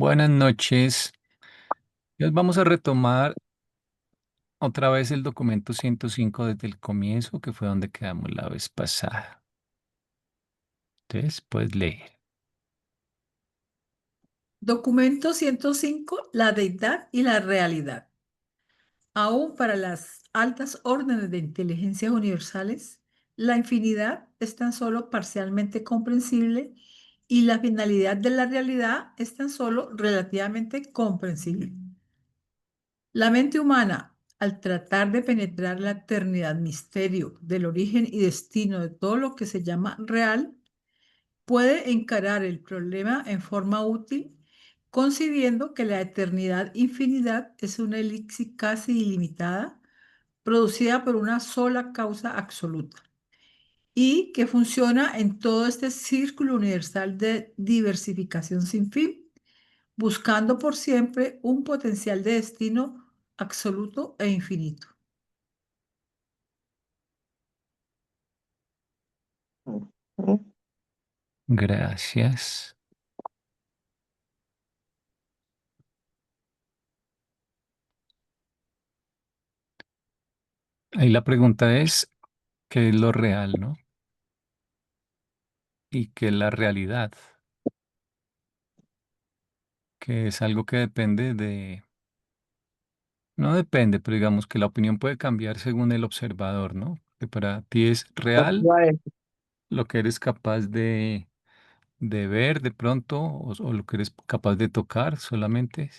Buenas noches. Hoy vamos a retomar otra vez el documento 105 desde el comienzo, que fue donde quedamos la vez pasada. Entonces, puedes leer. Documento 105. La deidad y la realidad. Aún para las altas órdenes de inteligencias universales, la infinidad es tan solo parcialmente comprensible y la finalidad de la realidad es tan solo relativamente comprensible. La mente humana, al tratar de penetrar la eternidad, misterio del origen y destino de todo lo que se llama real, puede encarar el problema en forma útil, concibiendo que la eternidad infinidad es una elixir casi ilimitada, producida por una sola causa absoluta, y que funciona en todo este círculo universal de diversificación sin fin, buscando por siempre un potencial de destino absoluto e infinito. Ujú. Gracias. Ahí la pregunta es, ¿qué es lo real, no? ¿Y qué es la realidad? Que es algo que depende de... No depende, pero digamos que la opinión puede cambiar según el observador, ¿no? Que para ti es real lo que eres capaz de ver de pronto o lo que eres capaz de tocar solamente.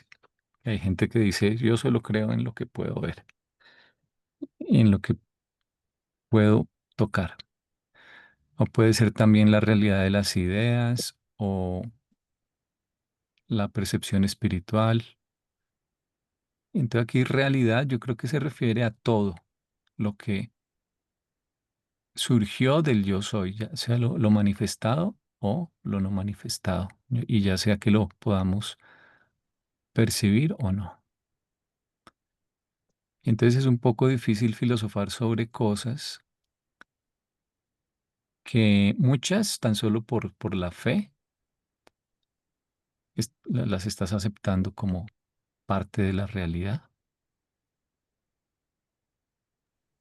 Hay gente que dice, yo solo creo en lo que puedo ver, en lo que puedo tocar. O puede ser también la realidad de las ideas o la percepción espiritual. Entonces aquí realidad yo creo que se refiere a todo lo que surgió del yo soy, ya sea lo manifestado o lo no manifestado, y ya sea que lo podamos percibir o no. Entonces es un poco difícil filosofar sobre cosas que muchas, tan solo por la fe, las estás aceptando como parte de la realidad.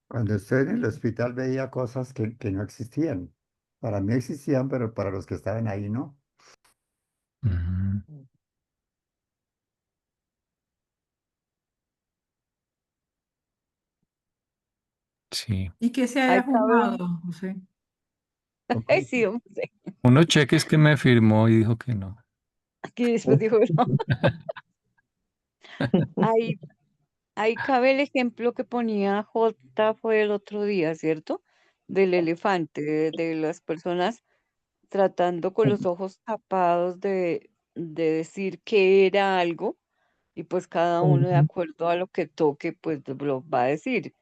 Cuando estoy en el hospital veía cosas que no existían. Para mí existían, pero para los que estaban ahí no. Ujú. Sí. ¿Y qué se haya Hay cabello. fumado, José? Ay, Ok. sí, hombre, Unos cheques que me firmó y dijo que no. que después dijo, no. Ahí, ahí cabe el ejemplo que ponía J fue el otro día, ¿cierto? Del elefante, de las personas tratando con los ojos tapados de decir que era algo, y pues cada uno de acuerdo a lo que toque, pues lo va a decir.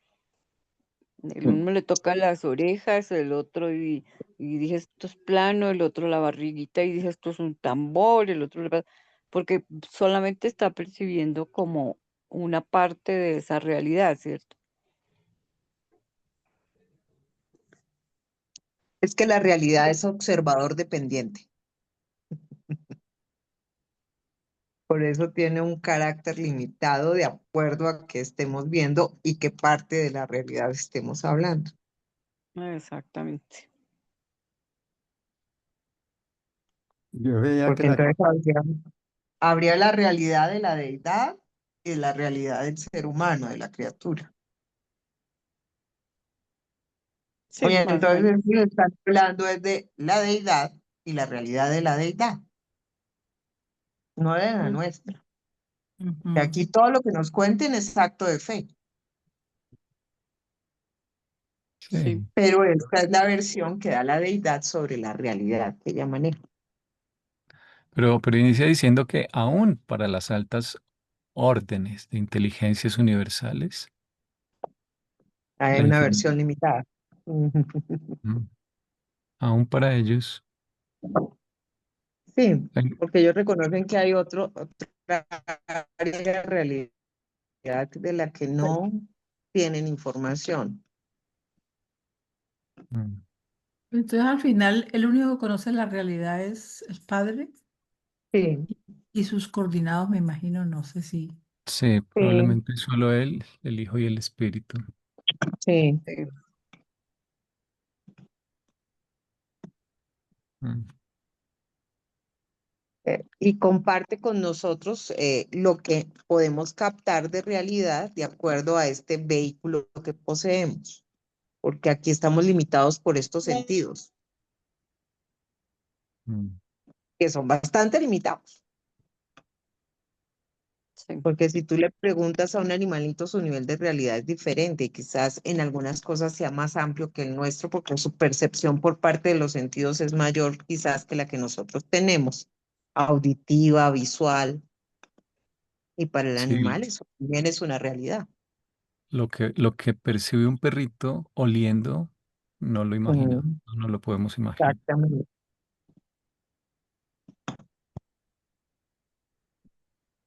El uno le toca las orejas, el otro y dije esto es plano, el otro la barriguita y dije esto es un tambor, el otro porque solamente está percibiendo como una parte de esa realidad, ¿cierto? Es que la realidad es observador dependiente, por eso tiene un carácter limitado de acuerdo a qué estemos viendo y qué parte de la realidad estemos hablando. Exactamente. Yo veía que Porque entonces habría la realidad de la deidad y la realidad del ser humano, de la criatura. Sí, Y más o menos. entonces están hablando es de la deidad y la realidad de la deidad, no de la nuestra. Que Ujú. aquí todo lo que nos cuenten es acto de fe. Sí. Sí. Pero esta es la versión que da la deidad sobre la realidad que ella maneja. Pero inicia diciendo que aún para las altas órdenes de inteligencias universales, Hay la una infinidad, versión limitada. aún para ellos, Sí, hay- porque ellos reconocen que hay otra área de realidad de la que no tienen información. mm, Entonces, al final, el único que conoce la realidad es el Padre. Sí, Y sus coordinados, me imagino, no sé si. Sí, Sí, probablemente solo él, el Hijo y el Espíritu. sí. Sí. Mm, Y comparte con nosotros lo que podemos captar de realidad de acuerdo a este vehículo que poseemos, porque aquí estamos limitados por estos sentidos, mm. que son bastante limitados. Sí. Porque si tú le preguntas a un animalito, su nivel de realidad es diferente y quizás en algunas cosas sea más amplio que el nuestro, porque su percepción por parte de los sentidos es mayor quizás que la que nosotros tenemos, auditiva, visual, y para el Sí, animal eso también es una realidad. lo que percibe un perrito oliendo, no lo imagina, Mm, no lo podemos imaginar. exactamente.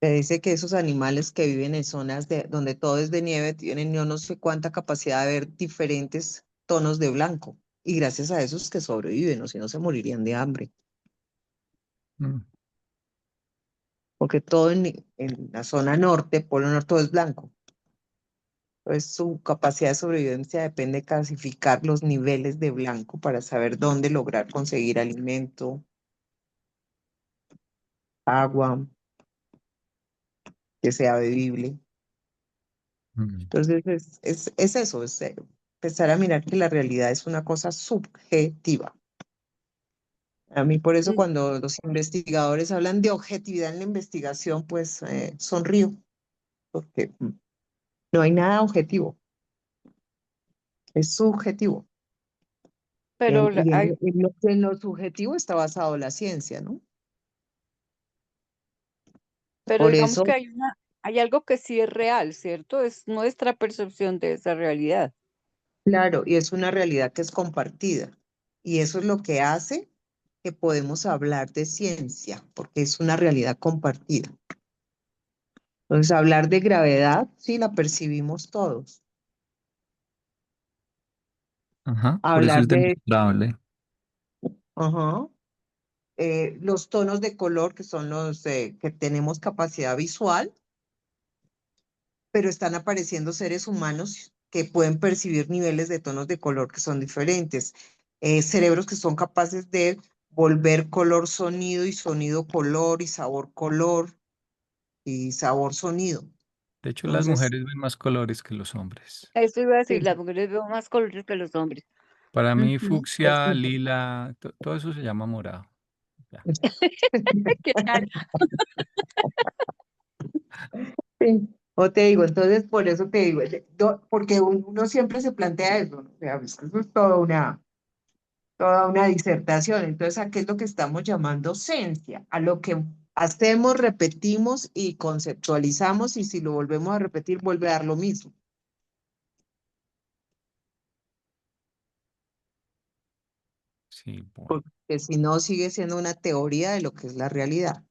Se dice que esos animales que viven en zonas donde todo es de nieve tienen yo no sé cuánta capacidad de ver diferentes tonos de blanco. Y gracias a eso es que sobreviven, o si no se morirían de hambre. Mm, Porque todo en la zona norte, Polo Norte, todo es blanco. Entonces su capacidad de sobrevivencia depende de clasificar los niveles de blanco para saber dónde lograr conseguir alimento, agua, que sea bebible. mm. Entonces es eso, es empezar a mirar que la realidad es una cosa subjetiva. A mí por eso Mm. cuando los investigadores hablan de objetividad en la investigación, pues sonrío, porque no hay nada objetivo, es subjetivo. Pero Y en lo subjetivo está basado la ciencia, ¿no? pero Por digamos que eso, hay algo que sí es real, ¿cierto? Es nuestra percepción de esa realidad. claro, y es una realidad que es compartida. Y eso es lo que hace que podemos hablar de ciencia, porque es una realidad compartida. Entonces, hablar de gravedad, sí, la percibimos todos. Ajá, por eso Hablar es de, demostrable. ajá, los tonos de color, que son los que tenemos capacidad visual, pero están apareciendo seres humanos que pueden percibir niveles de tonos de color que son diferentes. Cerebros que son capaces de volver color sonido y sonido color y sabor sonido. De hecho, las Entonces, mujeres ven más colores que los hombres. Eso iba a decir, sí, las mujeres veo más colores que los hombres. Para mí, Ujú. fucsia, lila, todo eso se llama morado. Ya. ¿Qué tal? sí. O te digo, entonces por eso te digo, porque uno siempre se plantea eso, ¿no? O sea, pues, eso es toda una disertación. Entonces, ¿a qué es lo que estamos llamando ciencia? A lo que hacemos, repetimos y conceptualizamos, y si lo volvemos a repetir, vuelve a dar lo mismo, Sí, bueno. porque si no, sigue siendo una teoría de lo que es la realidad.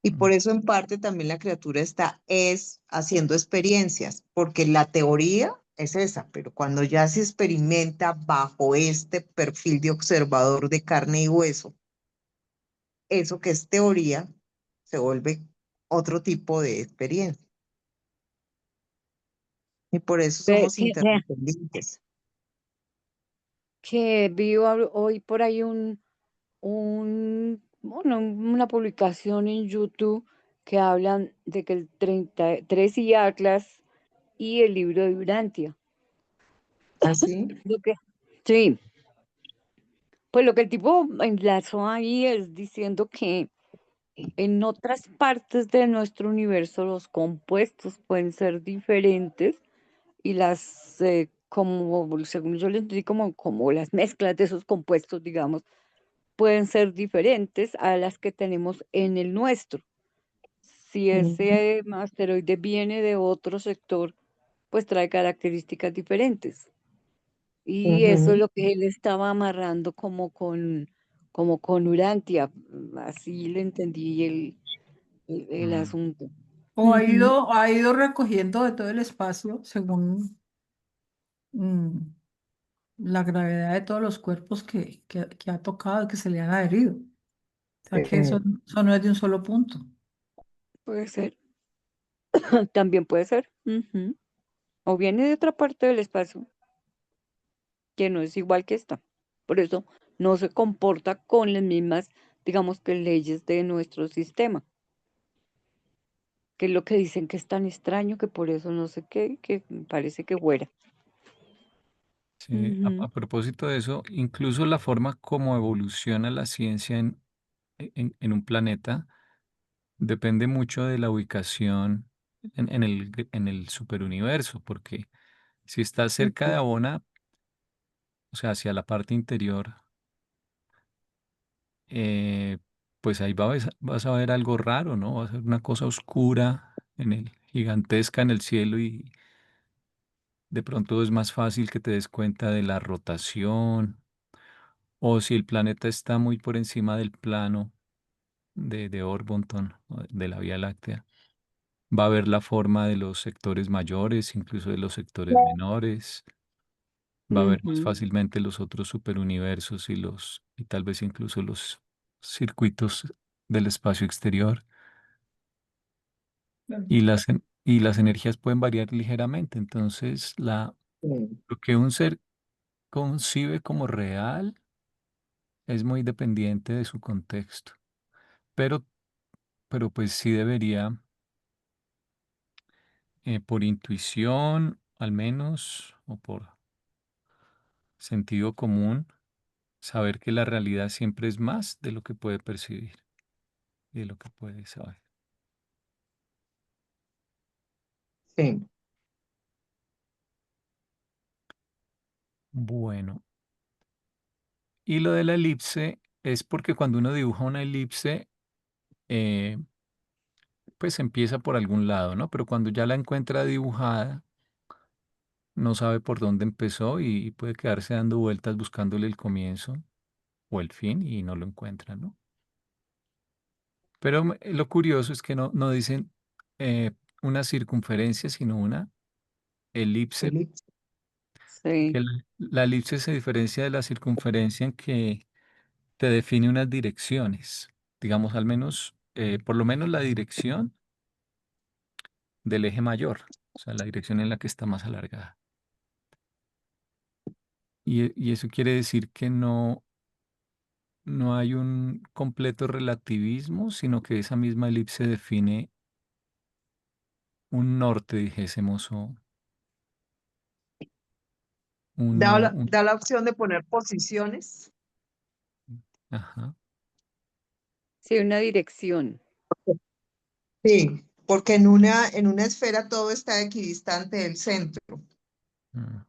Y Mm, por eso en parte también la criatura es haciendo experiencias, porque la teoría es esa, pero cuando ya se experimenta bajo este perfil de observador de carne y hueso, eso que es teoría se vuelve otro tipo de experiencia. Y por eso Ve- somos que, vea, interdependientes. que vi hoy por ahí bueno, una publicación en YouTube que hablan de que el 33 y Atlas y el libro de Urantia. ¿Así? Lo que, sí, pues lo que el tipo enlazó ahí es diciendo que en otras partes de nuestro universo los compuestos pueden ser diferentes y como según yo le entendí, como las mezclas de esos compuestos, digamos, pueden ser diferentes a las que tenemos en el nuestro. Si ese asteroide viene de otro sector, pues trae características diferentes. Y eso es Ujú, lo que él estaba amarrando como con Urantia. Así le entendí el mm, asunto. O Ujú. ha ido recogiendo de todo el espacio según mm, la gravedad de todos los cuerpos que ha tocado y que se le han adherido. O sea que eso no es de un solo punto. Puede ser. También puede ser. Ujú. O viene de otra parte del espacio que no es igual que esta. Por eso no se comporta con las mismas, digamos que leyes de nuestro sistema, que es lo que dicen que es tan extraño que por eso no sé qué, que parece que fuera. Sí, Ujú, a propósito de eso, incluso la forma como evoluciona la ciencia en un planeta depende mucho de la ubicación en el superuniverso, porque si estás cerca de ujú, Abona, o sea, hacia la parte interior, eh, pues ahí vas a ver algo raro, ¿no? Va a ser una cosa oscura gigantesca en el cielo y de pronto es más fácil que te des cuenta de la rotación o si el planeta está muy por encima del plano de Orvonton, o de la Vía Láctea. Va a ver la forma de los sectores mayores, incluso de los sectores menores. Va a ver más ujú, fácilmente los otros superuniversos y tal vez incluso los circuitos del espacio exterior. Y las energías pueden variar ligeramente. Entonces, sí, lo que un ser concibe como real es muy dependiente de su contexto. Pero, pero pues sí debería, por intuición, al menos, o por sentido común, saber que la realidad siempre es más de lo que puede percibir y de lo que puede saber. sí. Bueno, y lo de la elipse es porque cuando uno dibuja una elipse, eh, pues empieza por algún lado, ¿no? Pero cuando ya la encuentra dibujada, no sabe por dónde empezó y puede quedarse dando vueltas buscándole el comienzo o el fin y no lo encuentra, ¿no? Pero lo curioso es que no dicen eh, una circunferencia, sino una elipse, Elipse. porque sí. la elipse se diferencia de la circunferencia en que te define unas direcciones, digamos, al menos, por lo menos la dirección del eje mayor, o sea, la dirección en la que está más alargada. Y eso quiere decir que no hay un completo relativismo, sino que esa misma elipse define un norte, dijésemos, o Da un, la, da la opción de poner posiciones. ajá, Sí, una dirección. Sí, porque en una esfera todo está equidistante del centro, mm,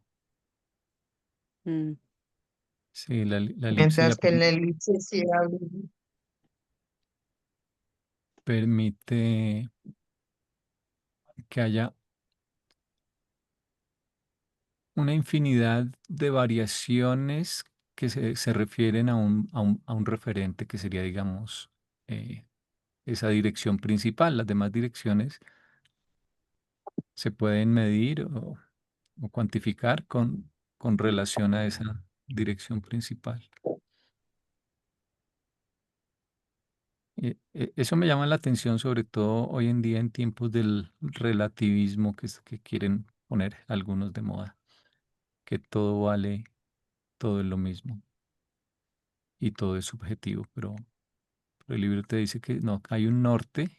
Mm, sí, la elipse ya mientras que en la elipse sí hay. permite que haya una infinidad de variaciones que se refieren a un referente que sería, digamos, eh, esa dirección principal. Las demás direcciones se pueden medir o cuantificar con relación a esa dirección principal. Eso me llama la atención, sobre todo hoy en día en tiempos del relativismo que quieren poner algunos de moda, que todo vale, todo es lo mismo y todo es subjetivo, pero el libro te dice que no, hay un norte,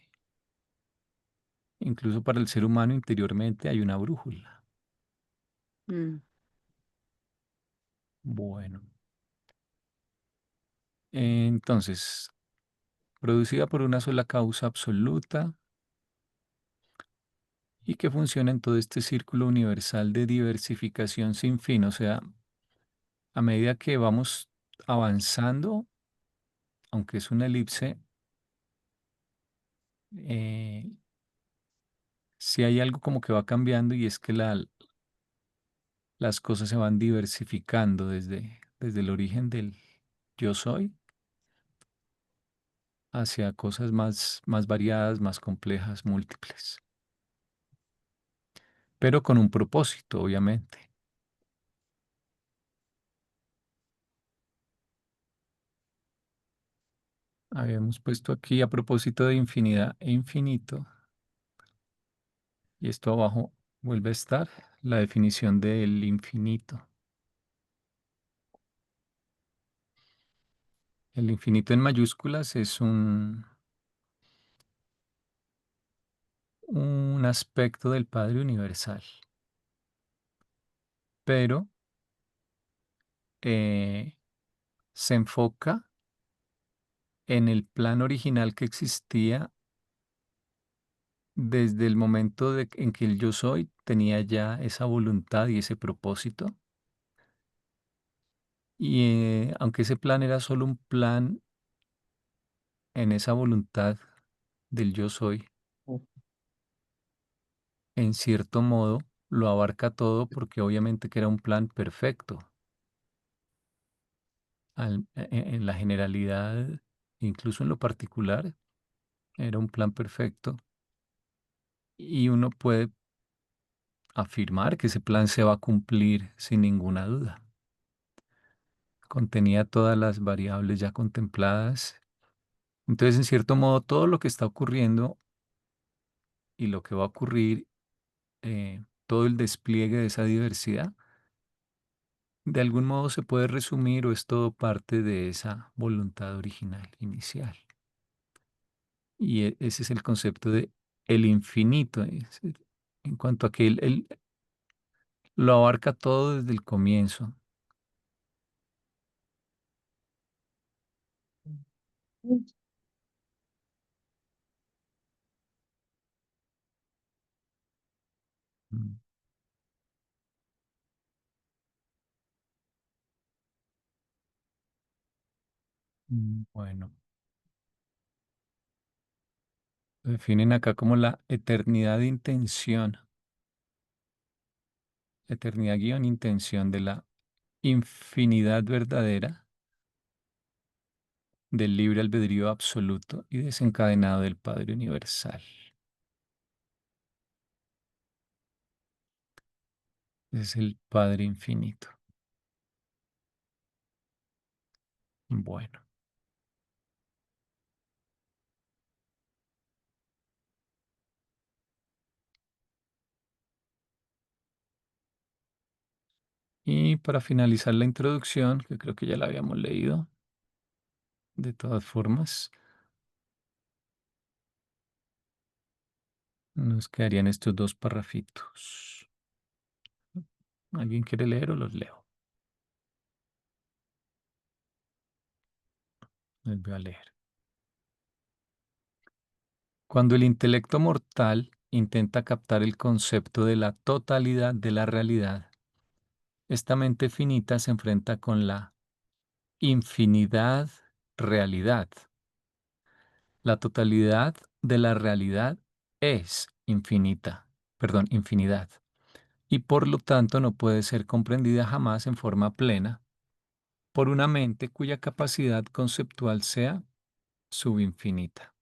incluso para el ser humano interiormente hay una brújula. mm, Bueno, entonces, producida por una sola causa absoluta y que funciona en todo este círculo universal de diversificación sin fin, o sea, a medida que vamos avanzando, aunque es una elipse, eh, si hay algo como que va cambiando y es que las cosas se van diversificando desde el origen del yo soy hacia cosas más variadas, más complejas, múltiples, pero con un propósito, obviamente. Habíamos puesto aquí a propósito de infinidad e infinito, y esto abajo vuelve a estar la definición del infinito. El infinito en mayúsculas es un aspecto del Padre Universal, pero eh, se enfoca en el plan original que existía desde el momento en que el yo soy tenía ya esa voluntad y ese propósito. Y aunque ese plan era solo un plan en esa voluntad del yo soy, en cierto modo lo abarca todo porque obviamente que era un plan perfecto. En la generalidad, incluso en lo particular, era un plan perfecto y uno puede afirmar que ese plan se va a cumplir sin ninguna duda. Contenía todas las variables ya contempladas. Entonces, en cierto modo, todo lo que está ocurriendo y lo que va a ocurrir, todo el despliegue de esa diversidad, de algún modo se puede resumir o es todo parte de esa voluntad original, inicial. Y ese es el concepto de el infinito. En cuanto a que él lo abarca todo desde el comienzo. Mm, Bueno, lo definen acá como la eternidad de intención, eternidad guión intención de la infinidad verdadera del libre albedrío absoluto y desencadenado del Padre Universal. Es el Padre Infinito. Bueno, y para finalizar la introducción, que creo que ya la habíamos leído, de todas formas, nos quedarían estos dos parrafitos. ¿Alguien quiere leer o los leo? Les voy a leer. Cuando el intelecto mortal intenta captar el concepto de la totalidad de la realidad, esta mente finita se enfrenta con la infinidad realidad. La totalidad de la realidad es infinita, perdón, infinidad, y por lo tanto no puede ser comprendida jamás en forma plena por una mente cuya capacidad conceptual sea subinfinita.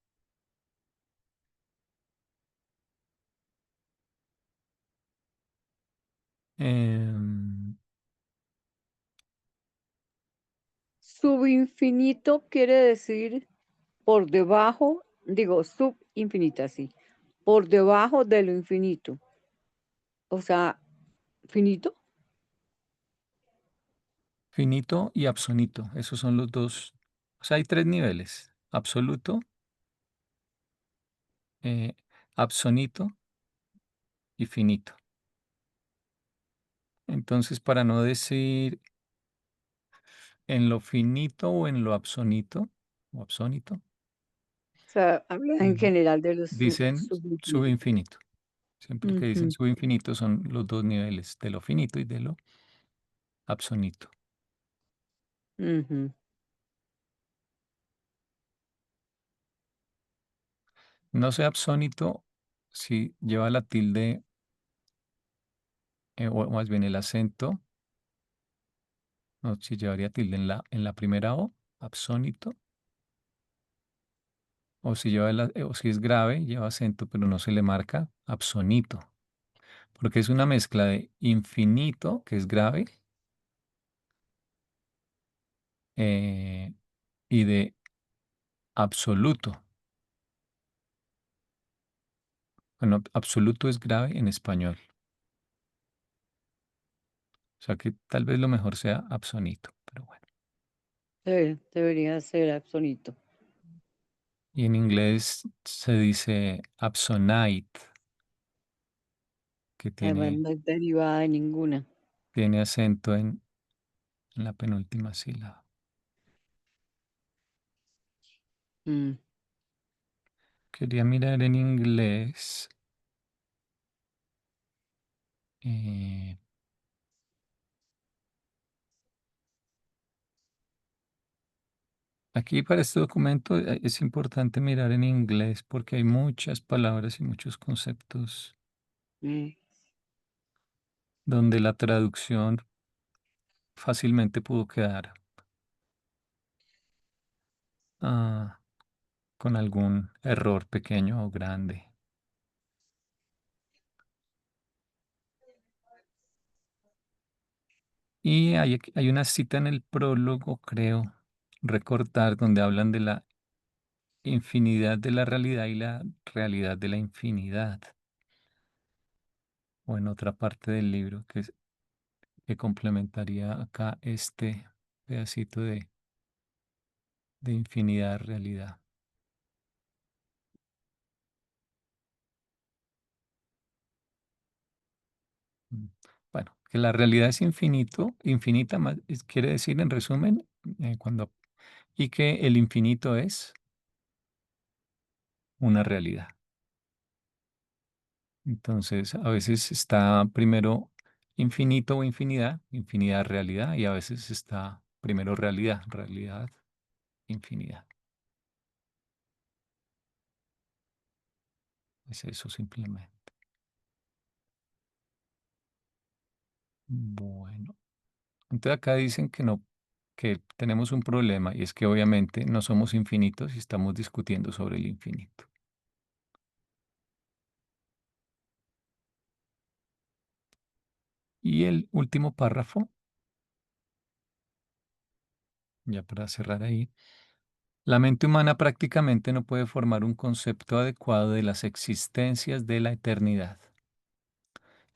Em, Subinfinito quiere decir por debajo, digo, subinfinita, sí, por debajo de lo infinito. O sea, finito. Finito y absonito, esos son los dos. O sea, hay tres niveles: absoluto, eh, absonito y finito. Entonces, para no decir en lo finito o en lo absonito, o absónito, O sea, habla en mm, general de los dicen subinfinitos. subinfinito. Siempre que dicen Ujú, subinfinito son los dos niveles, de lo finito y de lo absonito. ujú. No sé absónito si lleva la tilde, o más bien el acento, no, si llevaría tilde en la primera O, absónito, o si o si es grave, lleva acento, pero no se le marca, absonito, porque es una mezcla de infinito, que es grave, eh, y de absoluto. Bueno, absoluto es grave en español. O sea que tal vez lo mejor sea absonito, pero bueno. Debería ser absonito. Y en inglés se dice absonite, que Además, no es derivada de ninguna. tiene acento en la penúltima sílaba. Mm. Quería mirar en inglés. Aquí para este documento es importante mirar en inglés porque hay muchas palabras y muchos conceptos Mm. donde la traducción fácilmente pudo quedar ah, con algún error pequeño o grande. Y hay una cita en el prólogo, creo, recortar, donde hablan de la infinidad de la realidad y la realidad de la infinidad. O en otra parte del libro que complementaría acá este pedacito de infinidad realidad. Mm. Bueno, que la realidad es infinita, quiere decir en resumen, y que el infinito es una realidad. Entonces, a veces está primero infinito o infinidad, infinidad, realidad, y a veces está primero realidad, realidad, infinidad. Es eso simplemente. Bueno, entonces acá dicen que no, que tenemos un problema y es que obviamente no somos infinitos y estamos discutiendo sobre el infinito. Y el último párrafo, ya para cerrar ahí, la mente humana prácticamente no puede formar un concepto adecuado de las existencias de la eternidad.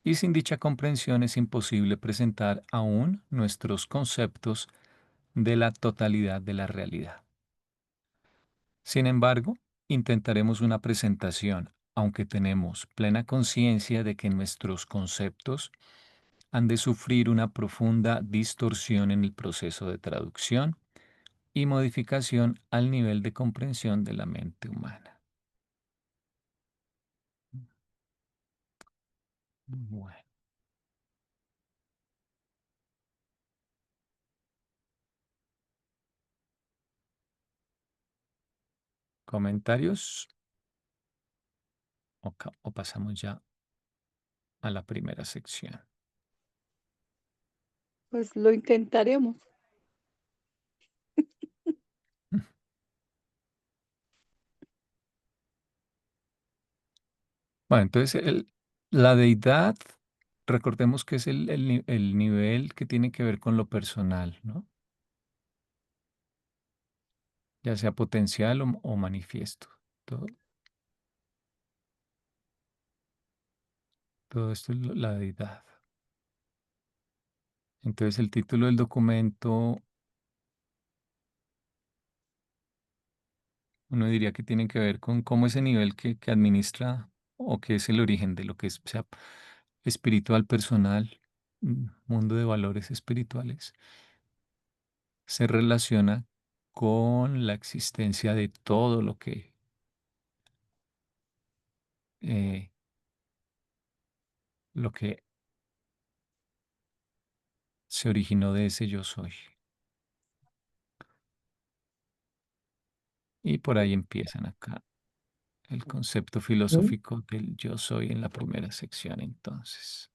Y sin dicha comprensión es imposible presentar aún nuestros conceptos de la totalidad de la realidad. Sin embargo, intentaremos una presentación, aunque tenemos plena conciencia de que nuestros conceptos han de sufrir una profunda distorsión en el proceso de traducción y modificación al nivel de comprensión de la mente humana. Bueno, ¿comentarios? O pasamos ya a la primera sección. Pues lo intentaremos. Bueno, entonces la deidad, recordemos que es el nivel que tiene que ver con lo personal, ¿no? Ya sea potencial o manifiesto. Todo, todo esto es la deidad. Entonces el título del documento, uno diría que tiene que ver con cómo ese nivel que administra o que es el origen de lo que es, sea espiritual, personal, mundo de valores espirituales, se relaciona con la existencia de todo eh, lo que se originó de ese yo soy. Y por ahí empiezan acá el concepto ¿Mm? filosófico del yo soy en la primera sección, entonces.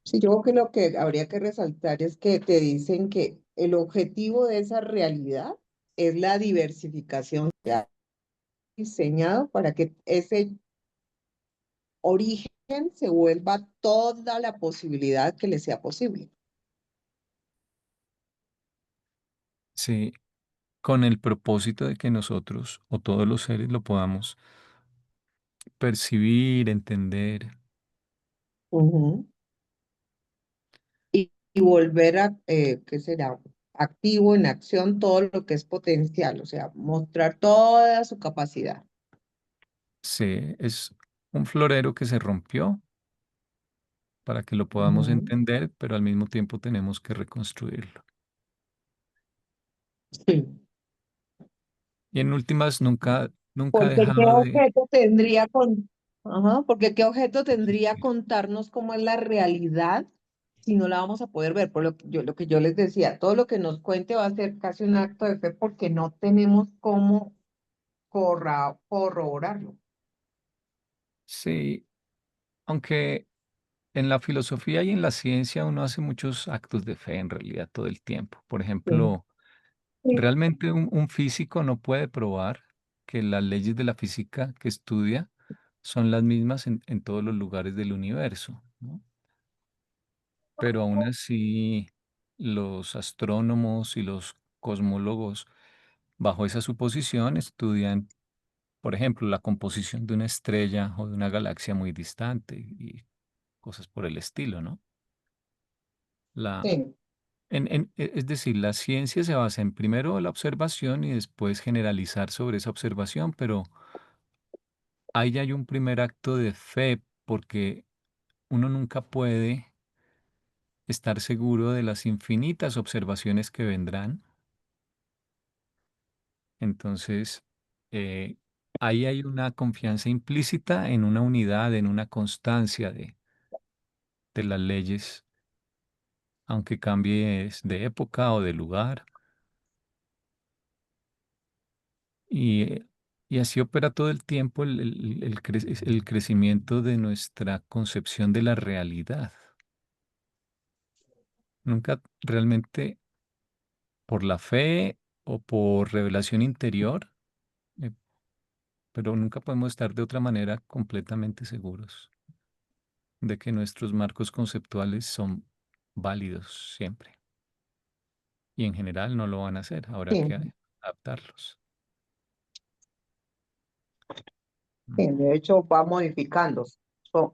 Sí, yo creo que lo que habría que resaltar es que te dicen que el objetivo de esa realidad es la diversificación que ha diseñado para que ese origen se vuelva toda la posibilidad que le sea posible. Sí, con el propósito de que nosotros o todos los seres lo podamos percibir, entender. Ujú. Y volver a, ¿qué será? Activo en acción todo lo que es potencial, o sea, mostrar toda su capacidad. Es un florero que se rompió para que lo podamos Ujú. entender, pero al mismo tiempo tenemos que reconstruirlo. Sí. Y en últimas, nunca ha Porque qué dejado de... objeto tendría ajá, porque qué objeto tendría contarnos cómo es la realidad si no la vamos a poder ver. Por lo que yo les decía, todo lo que nos cuente va a ser casi un acto de fe porque no tenemos cómo corroborarlo. Sí, aunque en la filosofía y en la ciencia uno hace muchos actos de fe en realidad todo el tiempo. Por Sí. ejemplo, Sí. realmente un físico no puede probar que las leyes de la física que estudia son las mismas en todos los lugares del universo, ¿no? Pero aún así, los astrónomos y los cosmólogos, bajo esa suposición, estudian, por ejemplo, la composición de una estrella o de una galaxia muy distante y cosas por el estilo, ¿no? La, Sí. es decir, la ciencia se basa en primero la observación y después generalizar sobre esa observación, pero ahí hay un primer acto de fe porque uno nunca puede estar seguro de las infinitas observaciones que vendrán. Entonces, eh, ahí hay una confianza implícita en una unidad, en una constancia de las leyes, aunque cambies de época o de lugar. Y, y así opera todo el tiempo el crecimiento de nuestra concepción de la realidad. Nunca realmente por la fe o por revelación interior, eh, pero nunca podemos estar de otra manera completamente seguros de que nuestros marcos conceptuales son válidos siempre. Y en general no lo van a hacer, habrá Sí. que adaptarlos. Mm. Sí, de hecho va modificándose.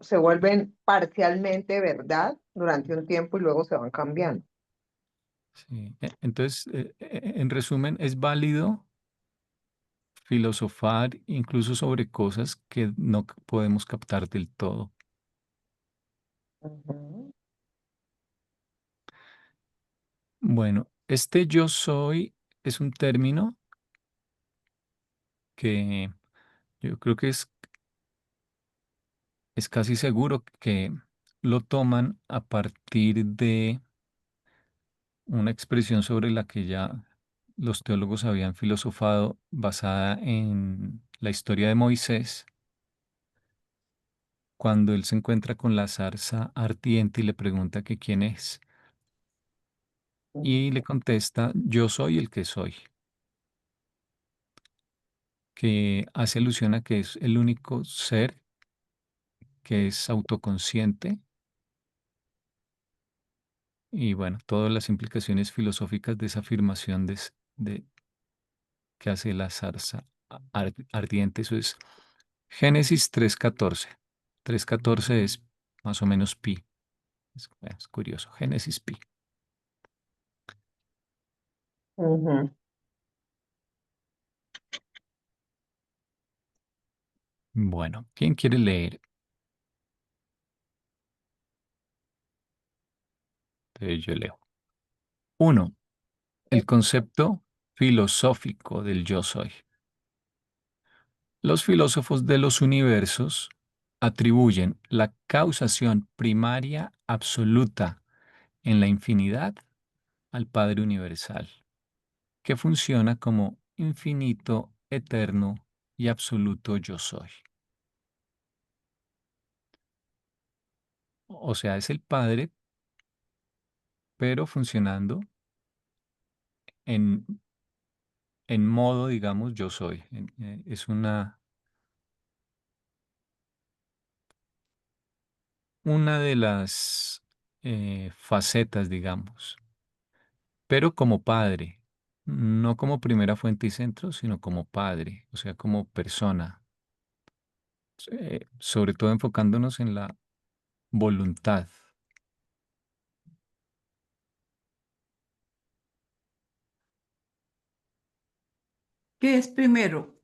Se vuelven parcialmente verdad durante un tiempo y luego se van cambiando. Sí. Entonces, en resumen, es válido filosofar incluso sobre cosas que no podemos captar del todo. Ujú. Bueno, este yo soy es un término que yo creo que es casi seguro que lo toman a partir de una expresión sobre la que ya los teólogos habían filosofado basada en la historia de Moisés, cuando él se encuentra con la zarza ardiente y le pregunta que quién es. Y le contesta, yo soy el que soy, que hace alusión a que es el único ser que es autoconsciente y bueno, todas las implicaciones filosóficas de esa afirmación que hace la zarza ardiente. Eso es Génesis 3:14. 3:14 es más o menos pi. Es curioso. Génesis pi. Ujú. Bueno, ¿quién quiere leer? Yo leo. Uno, el concepto filosófico del yo soy. Los filósofos de los universos atribuyen la causación primaria absoluta en la infinidad al Padre Universal, que funciona como infinito, eterno y absoluto yo soy. O sea, es el Padre, pero funcionando en, en modo, digamos, yo soy. Es una de las facetas, digamos, pero como Padre. no como primera fuente y centro, sino como padre, o sea, como persona, sobre todo enfocándonos en la voluntad. ¿Qué es primero,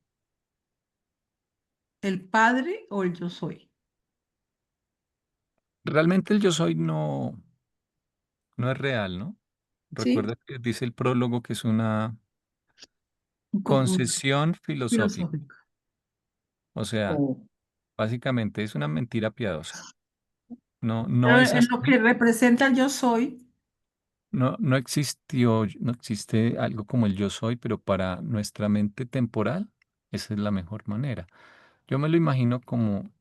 el padre o el yo soy? Realmente el yo soy no es real, ¿no? ¿Sí? Recuerda que dice el prólogo que es una Un concesión filosófica, filosófico. o sea, Mm. básicamente es una mentira piadosa. No Pero es en lo que así. representa el yo soy, No existió, no existe algo como el yo soy, pero para nuestra mente temporal, esa es la mejor manera. Yo me lo imagino como,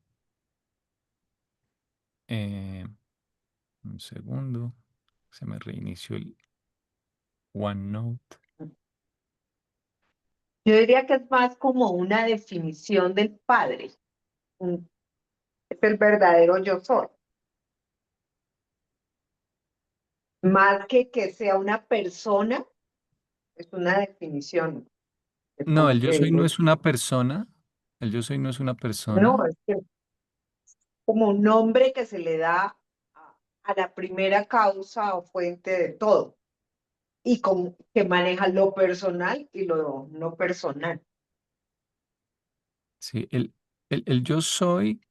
eh, un segundo, se me reinició el OneNote. Yo diría que es más como una definición del padre. Mm, Es el verdadero yo soy. Más que sea una persona, es una definición. Es No, como el yo que soy no es una persona, el yo soy no es una no, persona. es que es como un nombre que se le da a la primera causa o fuente de todo y que maneja lo personal y lo no personal. Sí, el yo soy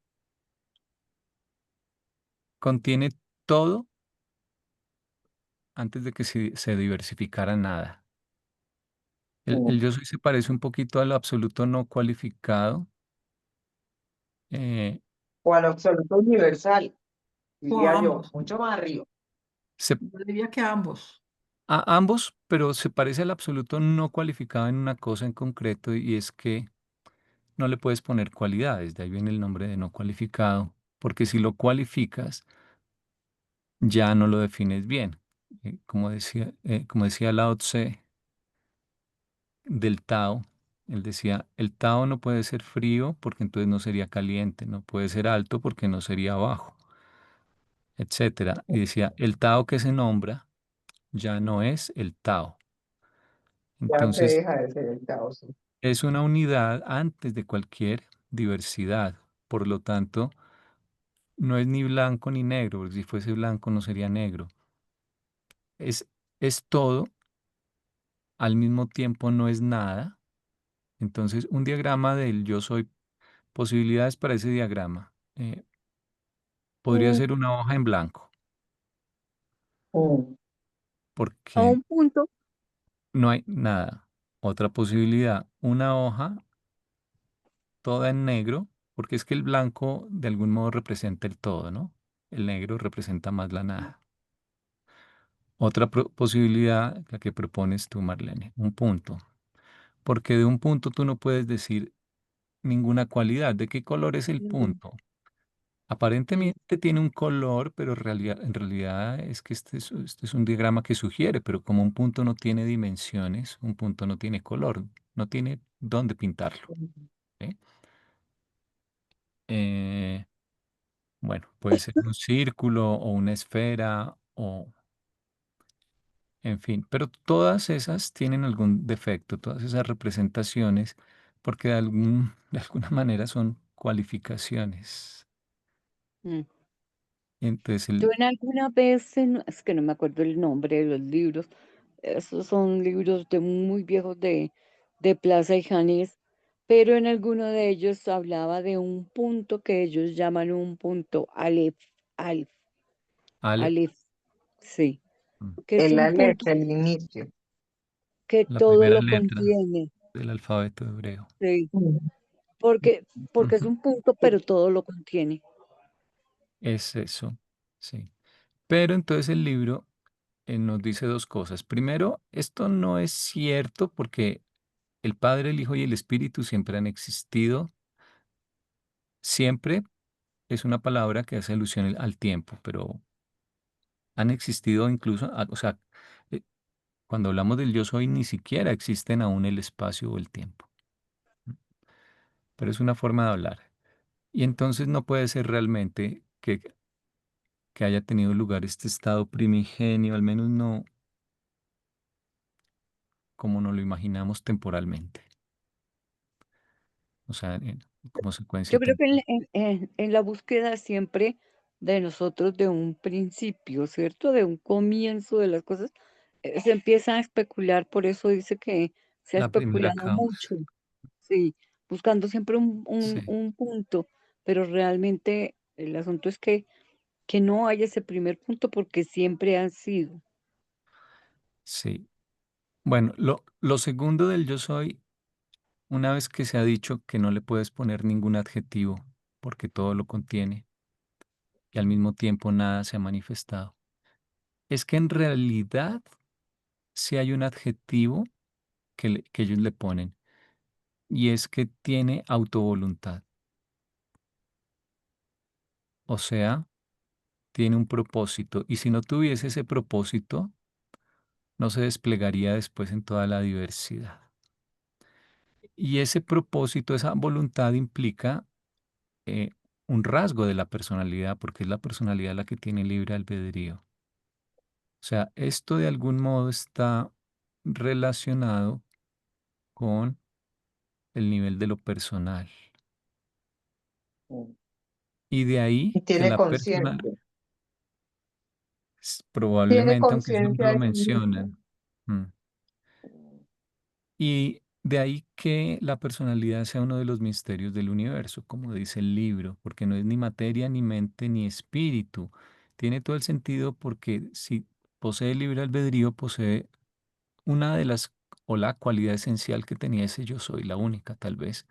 contiene todo antes de que se diversificara nada. El Mm. yo soy se parece un poquito al absoluto no cualificado. eh, O al absoluto universal, o a diría yo, ambos. mucho más arriba. se- Yo diría que a ambos. a ambos, pero se parece al absoluto no cualificado en una cosa en concreto y es que no le puedes poner cualidades. De ahí viene el nombre de no cualificado, porque si lo cualificas, ya no lo defines bien. Como decía Lao Tse del Tao, él decía, el Tao no puede ser frío porque entonces no sería caliente, no puede ser alto porque no sería bajo, etcétera. Y decía, el Tao que se nombra ya no es el Tao. Ya se Entonces, deja de ser el caos. es una unidad antes de cualquier diversidad. Por lo tanto, no es ni blanco ni negro, porque si fuese blanco no sería negro. Es, es todo, al mismo tiempo no es nada. Entonces, un diagrama del yo soy, posibilidades para ese diagrama. Podría Mm, ser una hoja en blanco, mm. A porque un punto, no hay nada. Otra posibilidad, una hoja toda en negro, porque es que el blanco de algún modo representa el todo, ¿no? El negro representa más la nada. Otra posibilidad, la que propones tú, Marlene, un punto. Porque de un punto tú no puedes decir ninguna cualidad. ¿De qué color es el mm, punto? mm, Aparentemente tiene un color, pero en realidad es que este es un diagrama que sugiere, pero como un punto no tiene dimensiones, un punto no tiene color, no tiene dónde pintarlo. Mm. ¿Sí? Eh, bueno, puede ser un círculo o una esfera o, en fin, pero todas esas tienen algún defecto, todas esas representaciones, porque de alguna manera son cualificaciones. mm. Entonces, Yo en alguna vez, es que no me acuerdo el nombre de los libros, esos son libros de muy viejos de Plaza y Janés, pero en alguno de ellos hablaba de un punto que ellos llaman un punto Aleph, Alf, Ale, Aleph, sí, que es El un Aleph, punto el inicio. que la todo primera lo letra contiene, del alfabeto hebreo. sí, Mm. porque es Ujú. un punto, pero todo lo contiene. Es eso, sí. Pero entonces el libro nos dice dos cosas. Primero, esto no es cierto porque el Padre, el Hijo y el Espíritu siempre han existido. Siempre es una palabra que hace alusión al tiempo, pero han existido incluso, o sea, eh, cuando hablamos del yo soy, ni siquiera existen aún el espacio o el tiempo. ¿M? Pero es una forma de hablar. Y entonces no puede ser realmente que haya tenido lugar este estado primigenio, al menos no, como nos lo imaginamos temporalmente, o sea, como secuencia Yo creo que temporal. en la búsqueda siempre de nosotros de un principio, ¿cierto? De un comienzo de las cosas, se empieza a especular, por eso dice que se ha La primera especulado causa, mucho, sí, buscando siempre sí, un punto, pero realmente el asunto es que no hay ese primer punto porque siempre han sido. sí. Bueno, lo segundo del yo soy, una vez que se ha dicho que no le puedes poner ningún adjetivo porque todo lo contiene y al mismo tiempo nada se ha manifestado, es que en realidad sí hay un adjetivo que ellos le ponen y es que tiene autovoluntad, o sea, tiene un propósito y si no tuviese ese propósito, no se desplegaría después en toda la diversidad. Y ese propósito, esa voluntad implica eh, un rasgo de la personalidad, porque es la personalidad la que tiene libre albedrío. O sea, esto de algún modo está relacionado con el nivel de lo personal. Mm. Y de Y ahí que tiene la persona, conciencia. Tiene probablemente, aunque eso no conciencia lo de sí mismo. mencionan, mm, y de ahí que la personalidad sea uno de los misterios del universo, como dice el libro, porque no es ni materia, ni mente, ni espíritu. Tiene todo el sentido porque si posee libre albedrío, posee una de las o la cualidad esencial que tenía ese yo soy, la única tal vez.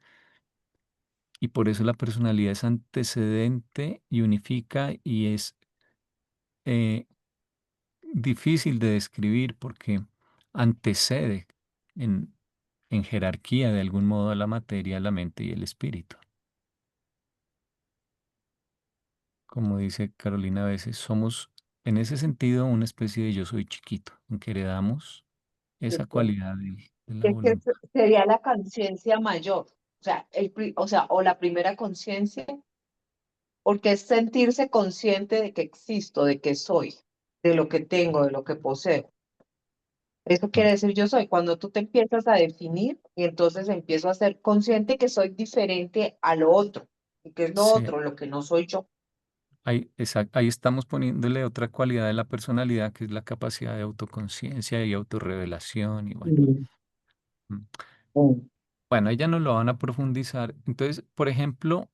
Y por eso la personalidad es antecedente y unifica y es eh, difícil de describir porque antecede en, en jerarquía de algún modo a la materia, la mente y el espíritu. Como dice Carolina, a veces somos en ese sentido una especie de yo soy chiquito, en que heredamos esa ¿Cierto? cualidad de la Que voluntad. sería la conciencia mayor. O sea, o sea, o la primera conciencia, porque es sentirse consciente de que existo, de que soy, de lo que tengo, de lo que poseo. Eso Mm, quiere decir yo soy. Cuando tú te empiezas a definir y entonces empiezo a ser consciente que soy diferente a lo otro, y que es lo sí, otro, lo que no soy yo. ahí estamos poniéndole otra cualidad de la personalidad que es la capacidad de autoconciencia y autorrevelación y bueno. Mm, mm. mm, Bueno, ahí ya no lo van a profundizar. Entonces, por ejemplo,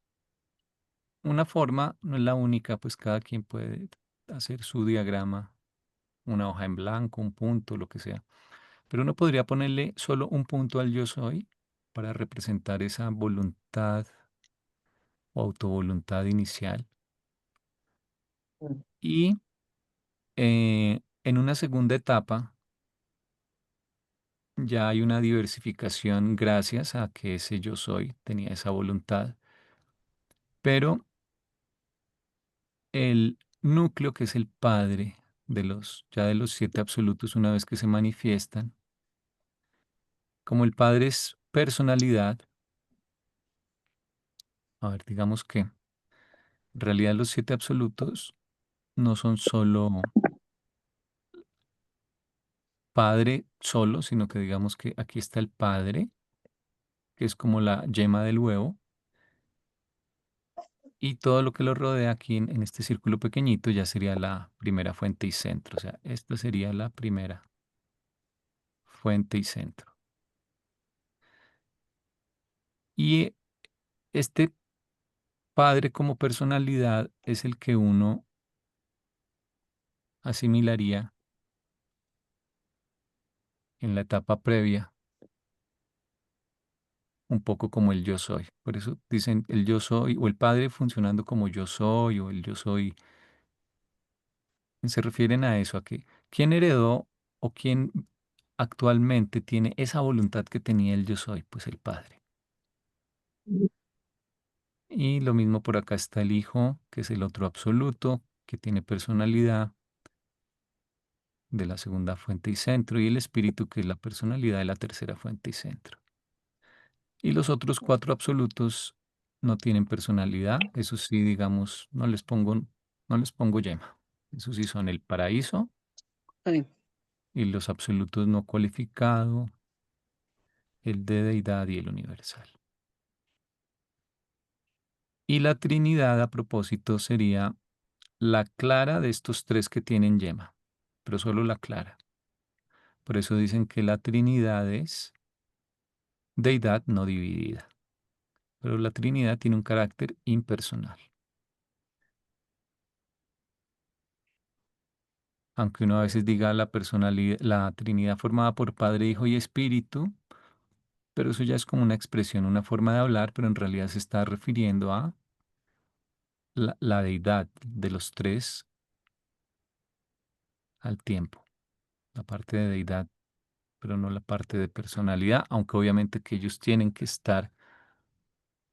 una forma no es la única, pues cada quien puede hacer su diagrama, una hoja en blanco, un punto, lo que sea. Pero uno podría ponerle solo un punto al yo soy para representar esa voluntad o autovoluntad inicial. mm. Y en una segunda etapa ya hay una diversificación gracias a que ese yo soy tenía esa voluntad. Pero el núcleo que es el padre ya de los siete absolutos, una vez que se manifiestan, como el padre es personalidad, a ver, digamos que en realidad los siete absolutos no son solo padre solo, sino que digamos que aquí está el padre, que es como la yema del huevo, y todo lo que lo rodea aquí en este círculo pequeñito ya sería la primera fuente y centro, o sea, esta sería la primera fuente y centro. Y este padre como personalidad es el que uno asimilaría en la etapa previa, un poco como el yo soy. Por eso dicen el yo soy o el padre funcionando como yo soy o el yo soy. Se refieren a eso, a que quién heredó o quién actualmente tiene esa voluntad que tenía el yo soy, pues el padre. Y lo mismo por acá está el hijo, que es el otro absoluto, que tiene personalidad de la segunda fuente y centro, y el espíritu, que es la personalidad de la tercera fuente y centro. Y los otros cuatro absolutos no tienen personalidad, eso sí, digamos, no les pongo yema. Eso sí son el paraíso Sí. y los absolutos no cualificados el de deidad y el universal. Y la Trinidad, a propósito, sería la clara de estos tres que tienen yema, pero solo la clara. Por eso dicen que la Trinidad es deidad no dividida, pero la Trinidad tiene un carácter impersonal. Aunque uno a veces diga la personalidad, la Trinidad formada por Padre, Hijo y Espíritu, pero eso ya es como una expresión, una forma de hablar, pero en realidad se está refiriendo a la deidad de los tres al tiempo, la parte de deidad, pero no la parte de personalidad, aunque obviamente que ellos tienen que estar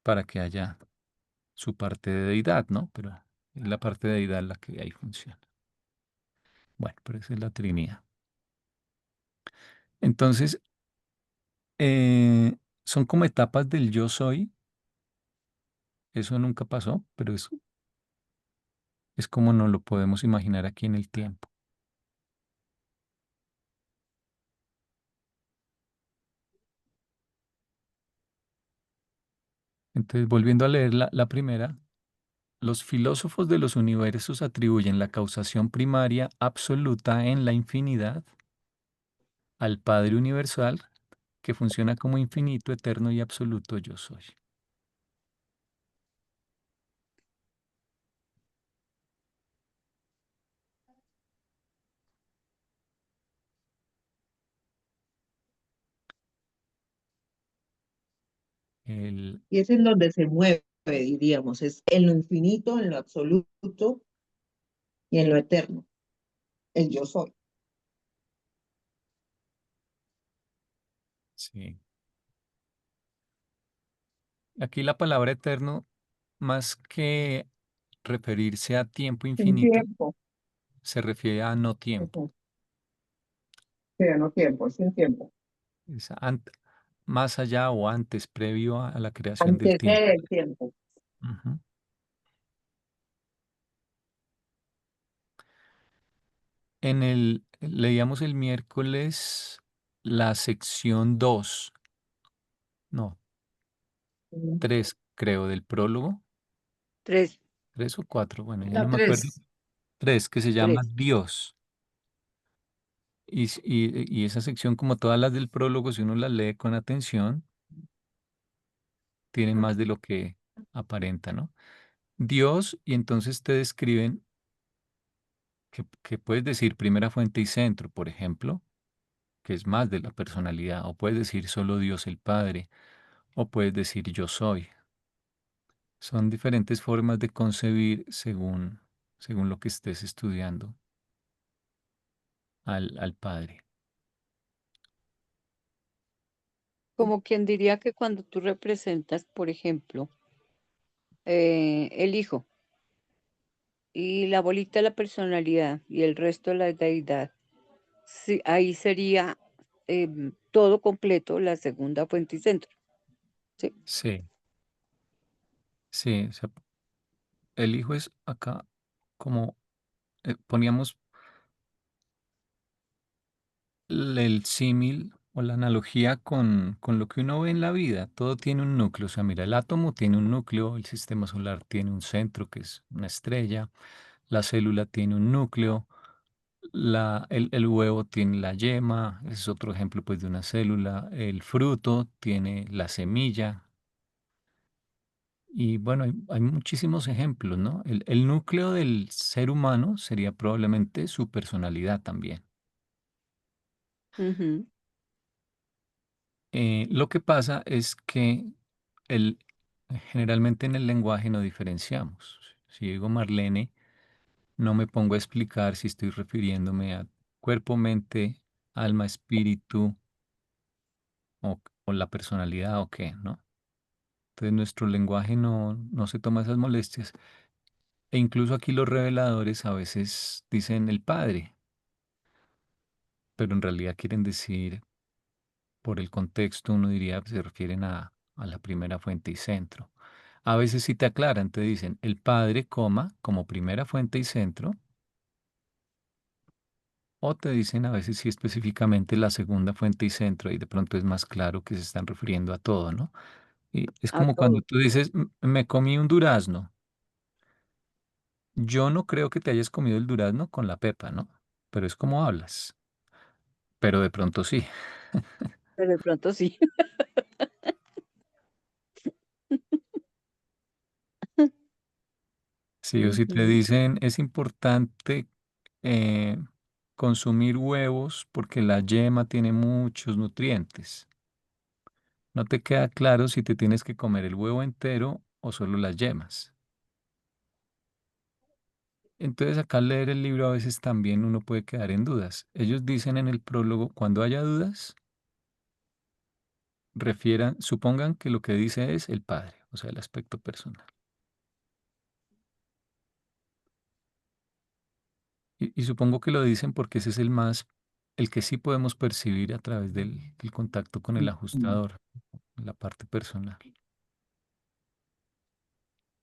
para que haya su parte de deidad, ¿no? Pero es la parte de deidad la que ahí funciona. Bueno, pero esa es la Trinidad. Entonces, eh, son como etapas del yo soy. Eso nunca pasó, pero es como nos lo podemos imaginar aquí en el tiempo. Entonces, volviendo a leer la primera, los filósofos de los universos atribuyen la causación primaria absoluta en la infinidad al Padre Universal, que funciona como infinito, eterno y absoluto yo soy. El, Y es en donde se mueve, diríamos, es en lo infinito, en lo absoluto y en lo eterno, el yo soy. sí. Aquí la palabra eterno, más que referirse a tiempo Sin infinito, tiempo. se refiere a no tiempo. Ujú. Sí, no tiempo, sin tiempo. Es más allá o antes, previo a la creación del tiempo. Antecede el tiempo. Ujú. Leíamos el miércoles la sección 2, no, Ujú. 3 creo, del prólogo, Tres, 3 o 4, bueno, ya no La me acuerdo. 3. 3 que se llama tres. Dios. Y esa sección, como todas las del prólogo, si uno las lee con atención, tienen más de lo que aparenta, ¿no? Dios, y entonces te describen que puedes decir primera fuente y centro, por ejemplo, que es más de la personalidad, o puedes decir solo Dios el Padre, o puedes decir yo soy. Son diferentes formas de concebir según lo que estés estudiando al Padre. Como quien diría que cuando tú representas, por ejemplo, el hijo y la bolita la personalidad y el resto la deidad, sí, ahí sería todo completo la segunda fuente y centro. Sí. Sí, sí, o sea, el Hijo es acá como poníamos el símil o la analogía con lo que uno ve en la vida. Todo tiene un núcleo. O sea, mira, el átomo tiene un núcleo, el sistema solar tiene un centro que es una estrella, la célula tiene un núcleo, el huevo tiene la yema, ese es otro ejemplo pues de una célula, el fruto tiene la semilla. Y bueno, hay muchísimos ejemplos, ¿no? El núcleo del ser humano sería probablemente su personalidad también. Ujú. Lo que pasa es que el, generalmente en el lenguaje no diferenciamos. Si digo Marlene, no me pongo a explicar si estoy refiriéndome a cuerpo, mente, alma, espíritu o la personalidad o qué, ¿no? Entonces nuestro lenguaje no se toma esas molestias. E incluso aquí los reveladores a veces dicen el Padre, pero en realidad quieren decir, por el contexto, uno diría, se refieren a la primera fuente y centro. A veces sí te aclaran, te dicen el Padre, coma, como primera fuente y centro, O te dicen a veces sí específicamente la segunda fuente y centro y de pronto es más claro que se están refiriendo a todo, ¿no? Y es a como cuando todo. tú dices, Me comí un durazno". Yo no creo que te hayas comido el durazno con la pepa, ¿no? Pero es como hablas. Pero de pronto sí. Pero de pronto sí. Sí, o si te Ujú, dicen, es importante eh, consumir huevos porque la yema tiene muchos nutrientes. No te queda claro si te tienes que comer el huevo entero o solo las yemas. Entonces acá al leer el libro a veces también uno puede quedar en dudas. Ellos dicen en el prólogo, cuando haya dudas, supongan que lo que dice es el padre, o sea, el aspecto personal. Y supongo que lo dicen porque ese es el que sí podemos percibir a través del contacto con el Ujú. ajustador, la parte personal.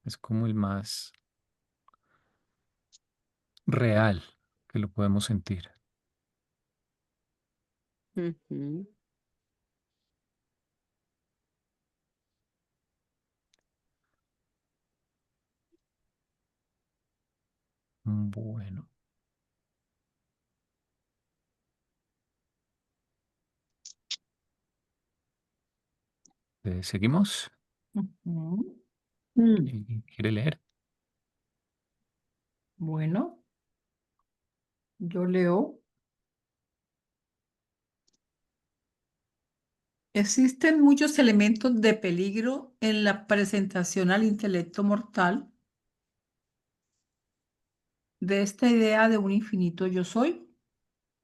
Es como el más real que lo podemos sentir. ujú. Bueno, seguimos. Ujú. Mm, ¿Quiere leer? Bueno, yo leo. Existen muchos elementos de peligro en la presentación al intelecto mortal de esta idea de un infinito yo soy,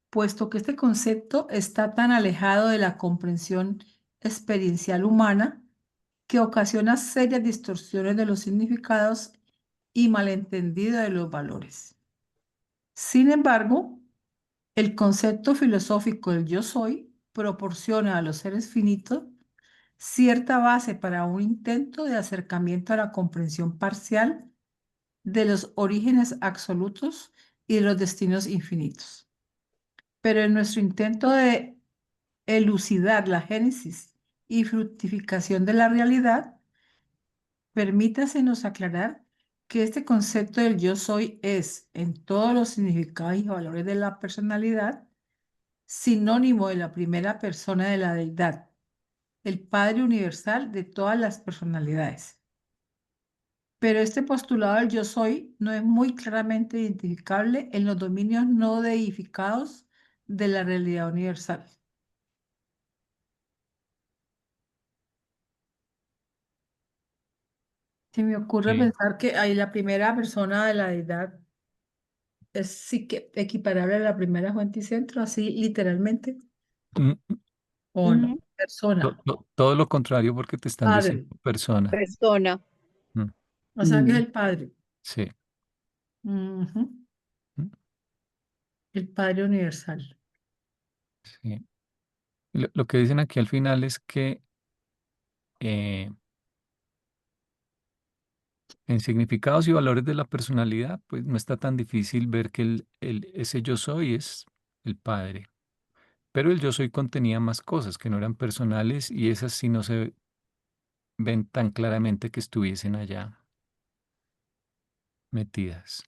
puesto que este concepto está tan alejado de la comprensión experiencial humana que ocasiona serias distorsiones de los significados y malentendido de los valores. Sin embargo, el concepto filosófico del yo soy proporciona a los seres finitos cierta base para un intento de acercamiento a la comprensión parcial de los orígenes absolutos y de los destinos infinitos. Pero en nuestro intento de elucidar la génesis y fructificación de la realidad, permítasenos aclarar que este concepto del yo soy es, en todos los significados y valores de la personalidad, sinónimo de la primera persona de la deidad, el Padre universal de todas las personalidades. Pero este postulado del yo soy no es muy claramente identificable en los dominios no deificados de la realidad universal. Se me ocurre Sí. pensar que ahí la primera persona de la deidad es sí que equiparable a la primera fuente y centro, así literalmente, Mm, o no, Ujú. persona, todo lo contrario porque te están diciendo padre, persona. Persona. Mm, o sea que es Mm, el padre. Sí. Ujú, Mm, el Padre universal. sí. Lo que dicen aquí al final es que eh, en significados y valores de la personalidad, pues no está tan difícil ver que ese yo soy es el padre. Pero el yo soy contenía más cosas que no eran personales y esas sí no se ven tan claramente que estuviesen allá metidas,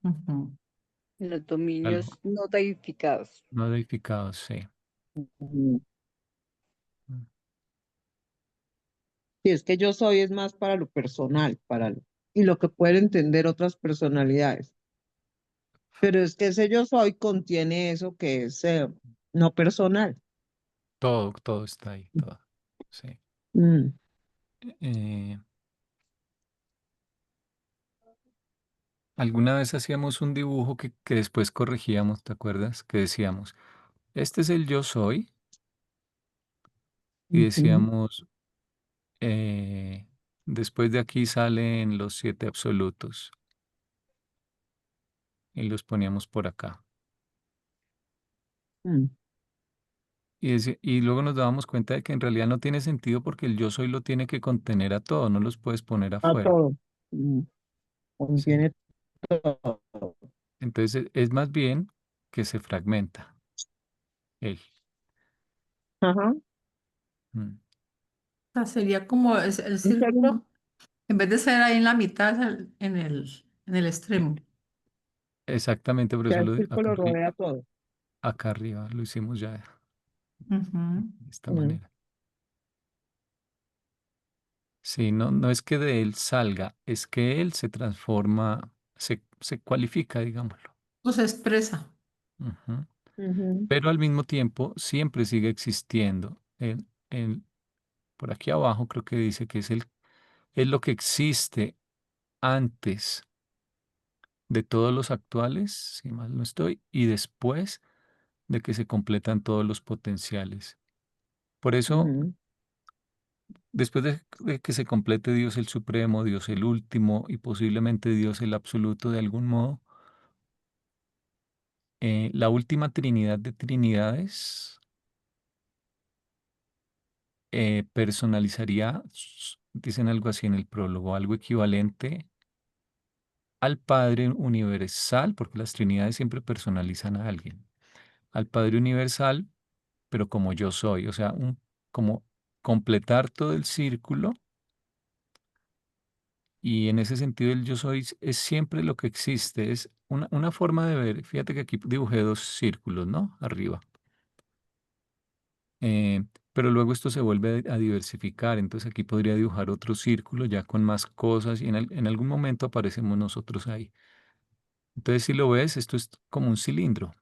Los salvo dominios no deificados. no edificados, sí. mm. Mm, Sí, es que yo soy es más para lo personal, y lo que pueden entender otras personalidades. Pero es que ese yo soy contiene eso que es no personal. todo está ahí, todo. Sí. Mm, Eh, Alguna vez hacíamos un dibujo que después corregíamos, ¿te acuerdas? Que decíamos, este es el yo soy, y ujú, decíamos, eh, después de aquí salen los siete absolutos, y los poníamos por acá. mm. Y luego nos dábamos cuenta de que en realidad no tiene sentido porque el yo soy lo tiene que contener a todo, no los puedes poner A afuera. todo. Mm, Sí. contiene todo. Entonces es más bien que se fragmenta, él. Ajá. Mm. O sea, sería como el ¿Un círculo? círculo, en vez de ser ahí en la mitad, en el extremo. Exactamente, por Que eso el círculo rodea todo. acá arriba lo hicimos ya Ujú. de esta Mm, manera. Sí, no, no es que de él salga, es que él se transforma, se cualifica, digámoslo. Pues se expresa. Ujú. ujú, Pero al mismo tiempo siempre sigue existiendo. Por aquí abajo creo que dice que es lo que existe antes de todos los actuales, si mal no estoy, y después de que se completan todos los potenciales. Por eso, ujú, después de que se complete Dios el Supremo, Dios el Último y posiblemente Dios el Absoluto de algún modo, la última Trinidad de Trinidades personalizaría, dicen algo así en el prólogo, algo equivalente al Padre Universal, porque las Trinidades siempre personalizan a alguien, al Padre Universal, pero como yo soy, o sea, como completar todo el círculo. Y en ese sentido, el yo soy es siempre lo que existe, es una forma de ver. Fíjate que aquí dibujé dos círculos, ¿no? Arriba. Eh, pero luego esto se vuelve a diversificar, entonces aquí podría dibujar otro círculo ya con más cosas y en algún momento aparecemos nosotros ahí. Entonces, si lo ves, esto es como un cilindro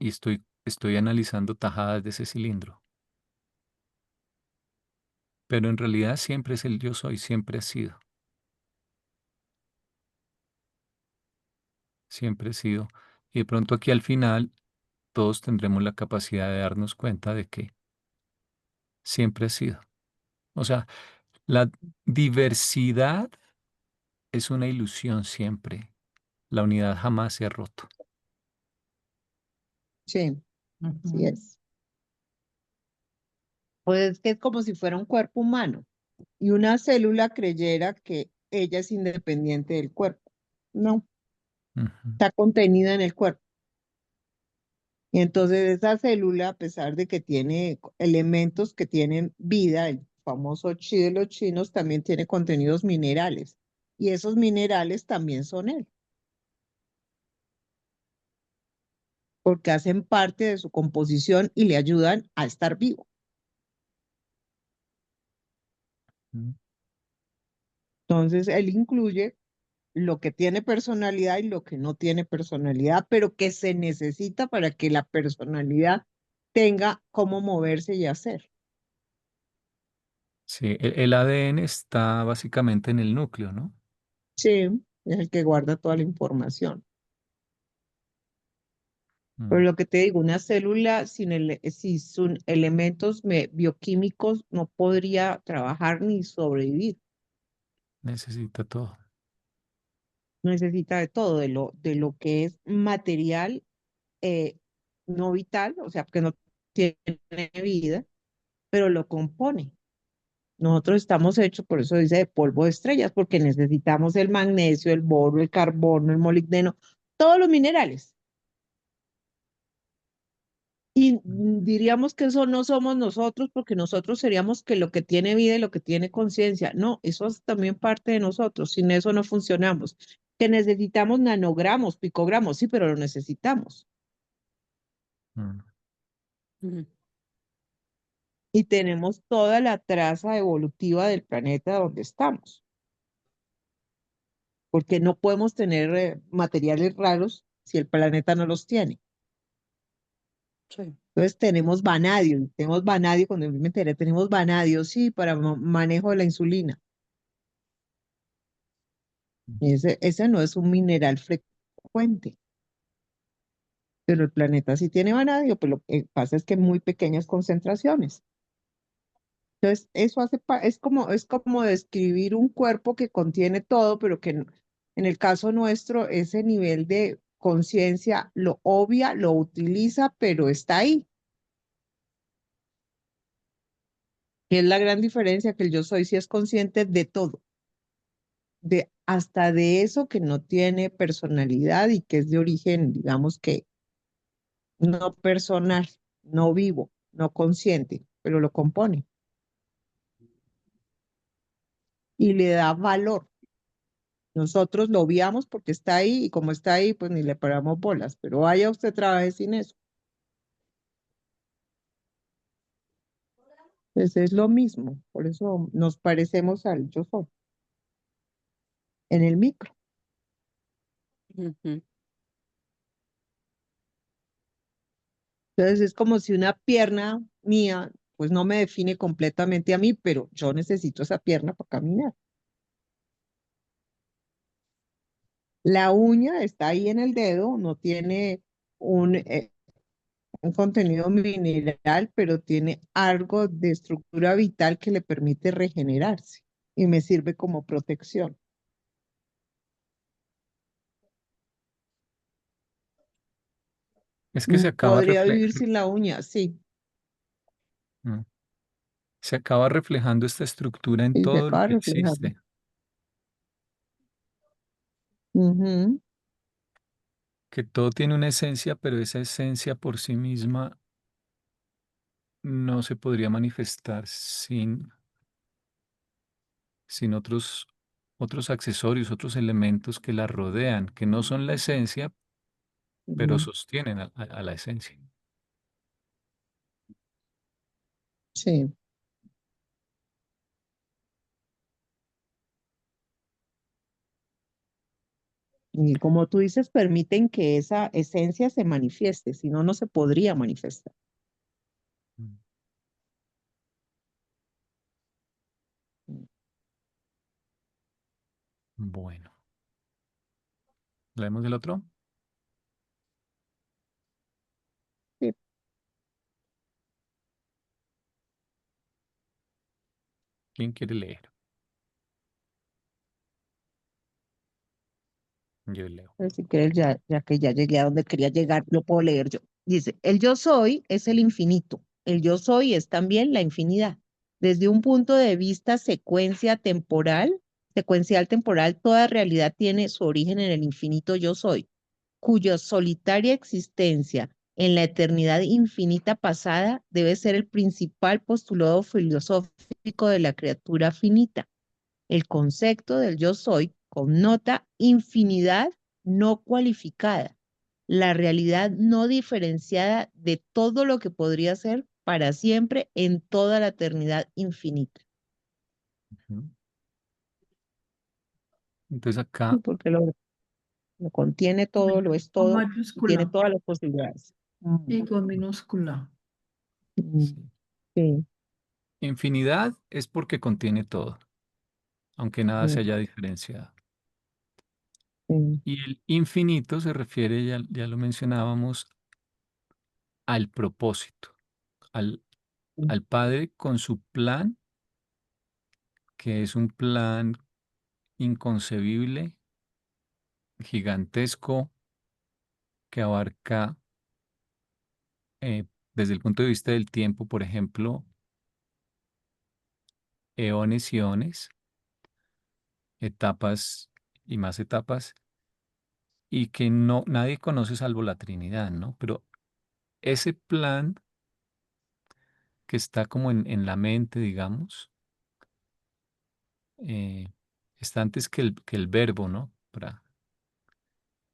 y estoy analizando tajadas de ese cilindro. Pero en realidad siempre es el yo soy, siempre ha sido, siempre ha sido. Y de pronto aquí al final todos tendremos la capacidad de darnos cuenta de que siempre ha sido. O sea, la diversidad es una ilusión siempre. La unidad jamás se ha roto. sí, sí Ujú. es. Pues es que es como si fuera un cuerpo humano y una célula creyera que ella es independiente del cuerpo. No, Ujú. está contenida en el cuerpo. Y entonces esa célula, a pesar de que tiene elementos que tienen vida, el famoso chi de los chinos también tiene contenidos minerales. Y esos minerales también son él, porque hacen parte de su composición y le ayudan a estar vivo. Mm. Entonces él incluye lo que tiene personalidad y lo que no tiene personalidad, pero que se necesita para que la personalidad tenga cómo moverse y hacer. Sí, el ADN está básicamente en el núcleo, ¿no? Sí, es el que guarda toda la información. Pero Mm. lo que te digo, una célula sin sus elementos bioquímicos no podría trabajar ni sobrevivir. Necesita todo. Necesita de todo, de lo que es material eh, no vital, o sea, que no tiene vida, pero lo compone. Nosotros estamos hechos, por eso dice, de polvo de estrellas, porque necesitamos el magnesio, el boro, el carbono, el molibdeno, todos los minerales. Y diríamos que eso no somos nosotros, porque nosotros seríamos que lo que tiene vida y lo que tiene conciencia. No, eso es también parte de nosotros. Sin eso no funcionamos. Que necesitamos nanogramos, picogramos, sí, pero lo necesitamos. Mm. Ujú. Y tenemos toda la traza evolutiva del planeta donde estamos, porque no podemos tener materiales raros si el planeta no los tiene. Sí. Entonces tenemos vanadio, cuando yo me enteré, tenemos vanadio, sí, para manejo de la insulina. Ese no es un mineral frecuente, pero el planeta sí tiene vanadio, pero lo que pasa es que en muy pequeñas concentraciones. Entonces, eso es como describir un cuerpo que contiene todo, pero que en el caso nuestro, ese nivel de conciencia lo obvia, lo utiliza, pero está ahí. Y es la gran diferencia que el yo soy, si es consciente de todo. hasta de eso que no tiene personalidad y que es de origen, digamos que no personal, no vivo, no consciente, pero lo compone y le da valor. Nosotros lo obviamos porque está ahí y como está ahí, pues ni le paramos bolas, pero vaya usted trabaje sin eso. Pues es lo mismo, por eso nos parecemos al yo soy en el micro. Ujú. Entonces es como si una pierna mía, pues no me define completamente a mí, pero yo necesito esa pierna para caminar. La uña está ahí en el dedo, no tiene un contenido mineral, pero tiene algo de estructura vital que le permite regenerarse y me sirve como protección. Es que se acaba Podría vivir sin la uña, sí, se acaba reflejando esta estructura en y se todo lo acaba que reflejando. existe. Ujú, Que todo tiene una esencia, pero esa esencia por sí misma no se podría manifestar sin otros accesorios, otros elementos que la rodean, que no son la esencia, pero ujú, sostienen a la esencia. sí. Y como tú dices, permiten que esa esencia se manifieste, si no, no se podría manifestar. Mm. Bueno, ¿leemos el otro? Sí, ¿Quién quiere leer? Yo leo. pero si quieres, ya que ya llegué a donde quería llegar, lo puedo leer yo. Dice, el yo soy es el infinito. El yo soy es también la infinidad. Desde un punto de vista secuencial temporal, toda realidad tiene su origen en el infinito yo soy, cuya solitaria existencia en la eternidad infinita pasada debe ser el principal postulado filosófico de la criatura finita. El concepto del yo soy connota infinidad no cualificada, la realidad no diferenciada de todo lo que podría ser para siempre en toda la eternidad infinita. Ujú. Entonces Sí, acá, porque lo contiene todo, lo es Con todo y tiene mayúscula todas las posibilidades. y con minúscula. Mm, sí, sí, infinidad es porque contiene todo, aunque nada se sí, haya diferenciado. sí, Y el infinito se refiere, ya lo mencionábamos, al propósito, al, sí, al Padre con su plan, que es un plan inconcebible, gigantesco, que abarca eh, desde el punto de vista del tiempo, por ejemplo, eones y eones, etapas y más etapas, y que nadie conoce salvo la Trinidad, ¿no? Pero ese plan que está como en la mente, digamos, eh, está antes que el verbo, ¿no?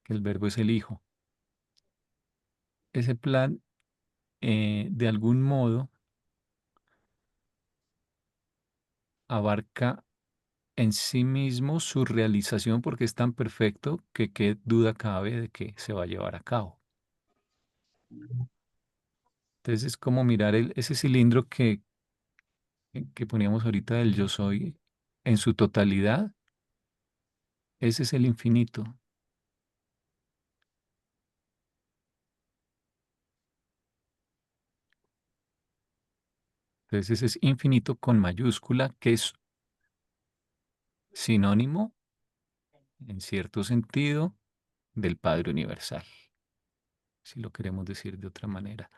Que el verbo es el Hijo. Ese plan, de algún modo, abarca en sí mismo su realización porque es tan perfecto que qué duda cabe de que se va a llevar a cabo. Entonces es como mirar ese cilindro que poníamos ahorita del yo soy en su totalidad. Ese es el infinito. Entonces ese es infinito con mayúscula, que es sinónimo, en cierto sentido, del Padre Universal, si lo queremos decir de otra manera.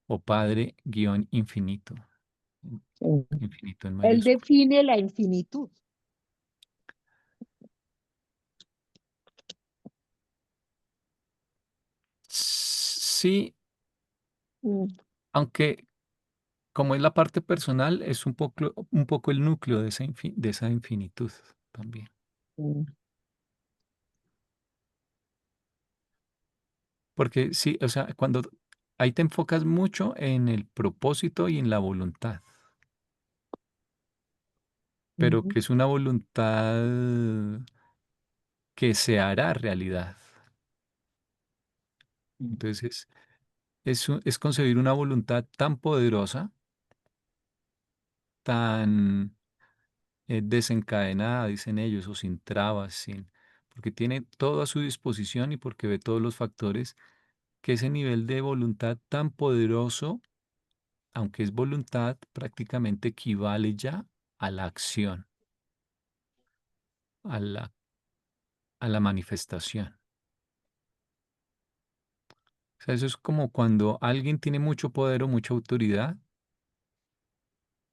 O Padre guión infinito, sí. infinito en Él mayúscula. define la infinitud. Sí, Mm, aunque como es la parte personal, es un poco el núcleo de de esa infinitud también. mm, Porque sí, o sea, cuando ahí te enfocas mucho en el propósito y en la voluntad, pero ujú, que es una voluntad que se hará realidad. mm, Entonces, es concebir una voluntad tan poderosa, tan desencadenada, dicen ellos, o sin trabas, porque tiene todo a su disposición y porque ve todos los factores, que ese nivel de voluntad tan poderoso, aunque es voluntad, prácticamente equivale ya a la acción, a a la manifestación. O sea, eso es como cuando alguien tiene mucho poder o mucha autoridad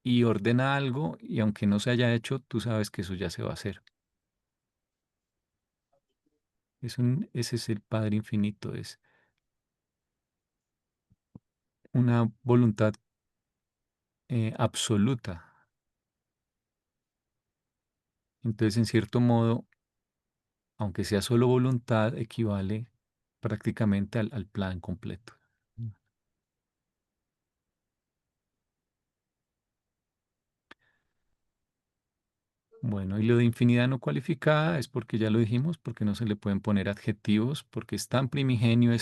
y ordena algo y aunque no se haya hecho, tú sabes que eso ya se va a hacer. Ese es el Padre Infinito, es una voluntad absoluta. Entonces, en cierto modo, aunque sea solo voluntad, equivale prácticamente al plan completo. Bueno, y lo de infinidad no cualificada es porque ya lo dijimos, porque no se le pueden poner adjetivos, porque es tan primigenio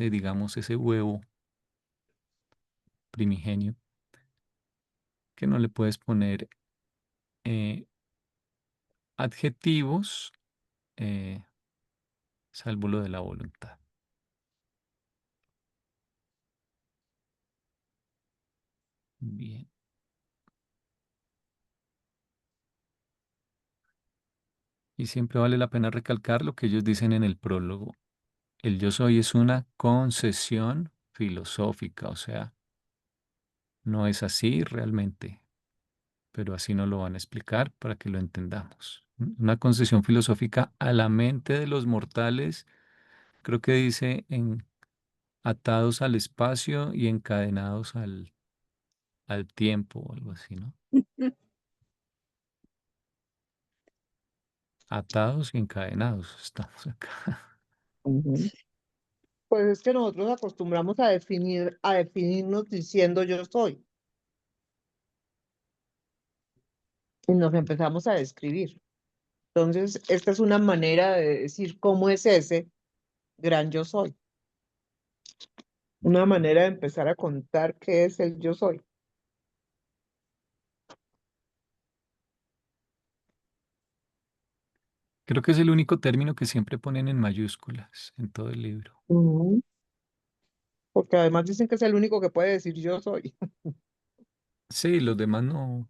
digamos, ese huevo primigenio, que no le puedes poner eh, adjetivos, eh, salvo lo de la voluntad. Bien. Y siempre vale la pena recalcar lo que ellos dicen en el prólogo. El yo soy es una concesión filosófica, o sea, no es así realmente, pero así nos lo van a explicar para que lo entendamos. Una concesión filosófica a la mente de los mortales, creo que dice en atados al espacio y encadenados al tiempo o algo así, ¿no? Atados y encadenados estamos acá. ujú. Pues es que nosotros acostumbramos a definirnos diciendo yo soy, y nos empezamos a describir. Entonces, esta es una manera de decir cómo es ese gran yo soy, una manera de empezar a contar qué es el yo soy. Creo que es el único término que siempre ponen en mayúsculas en todo el libro. Ujú. Porque además dicen que es el único que puede decir yo soy. Sí, los demás no.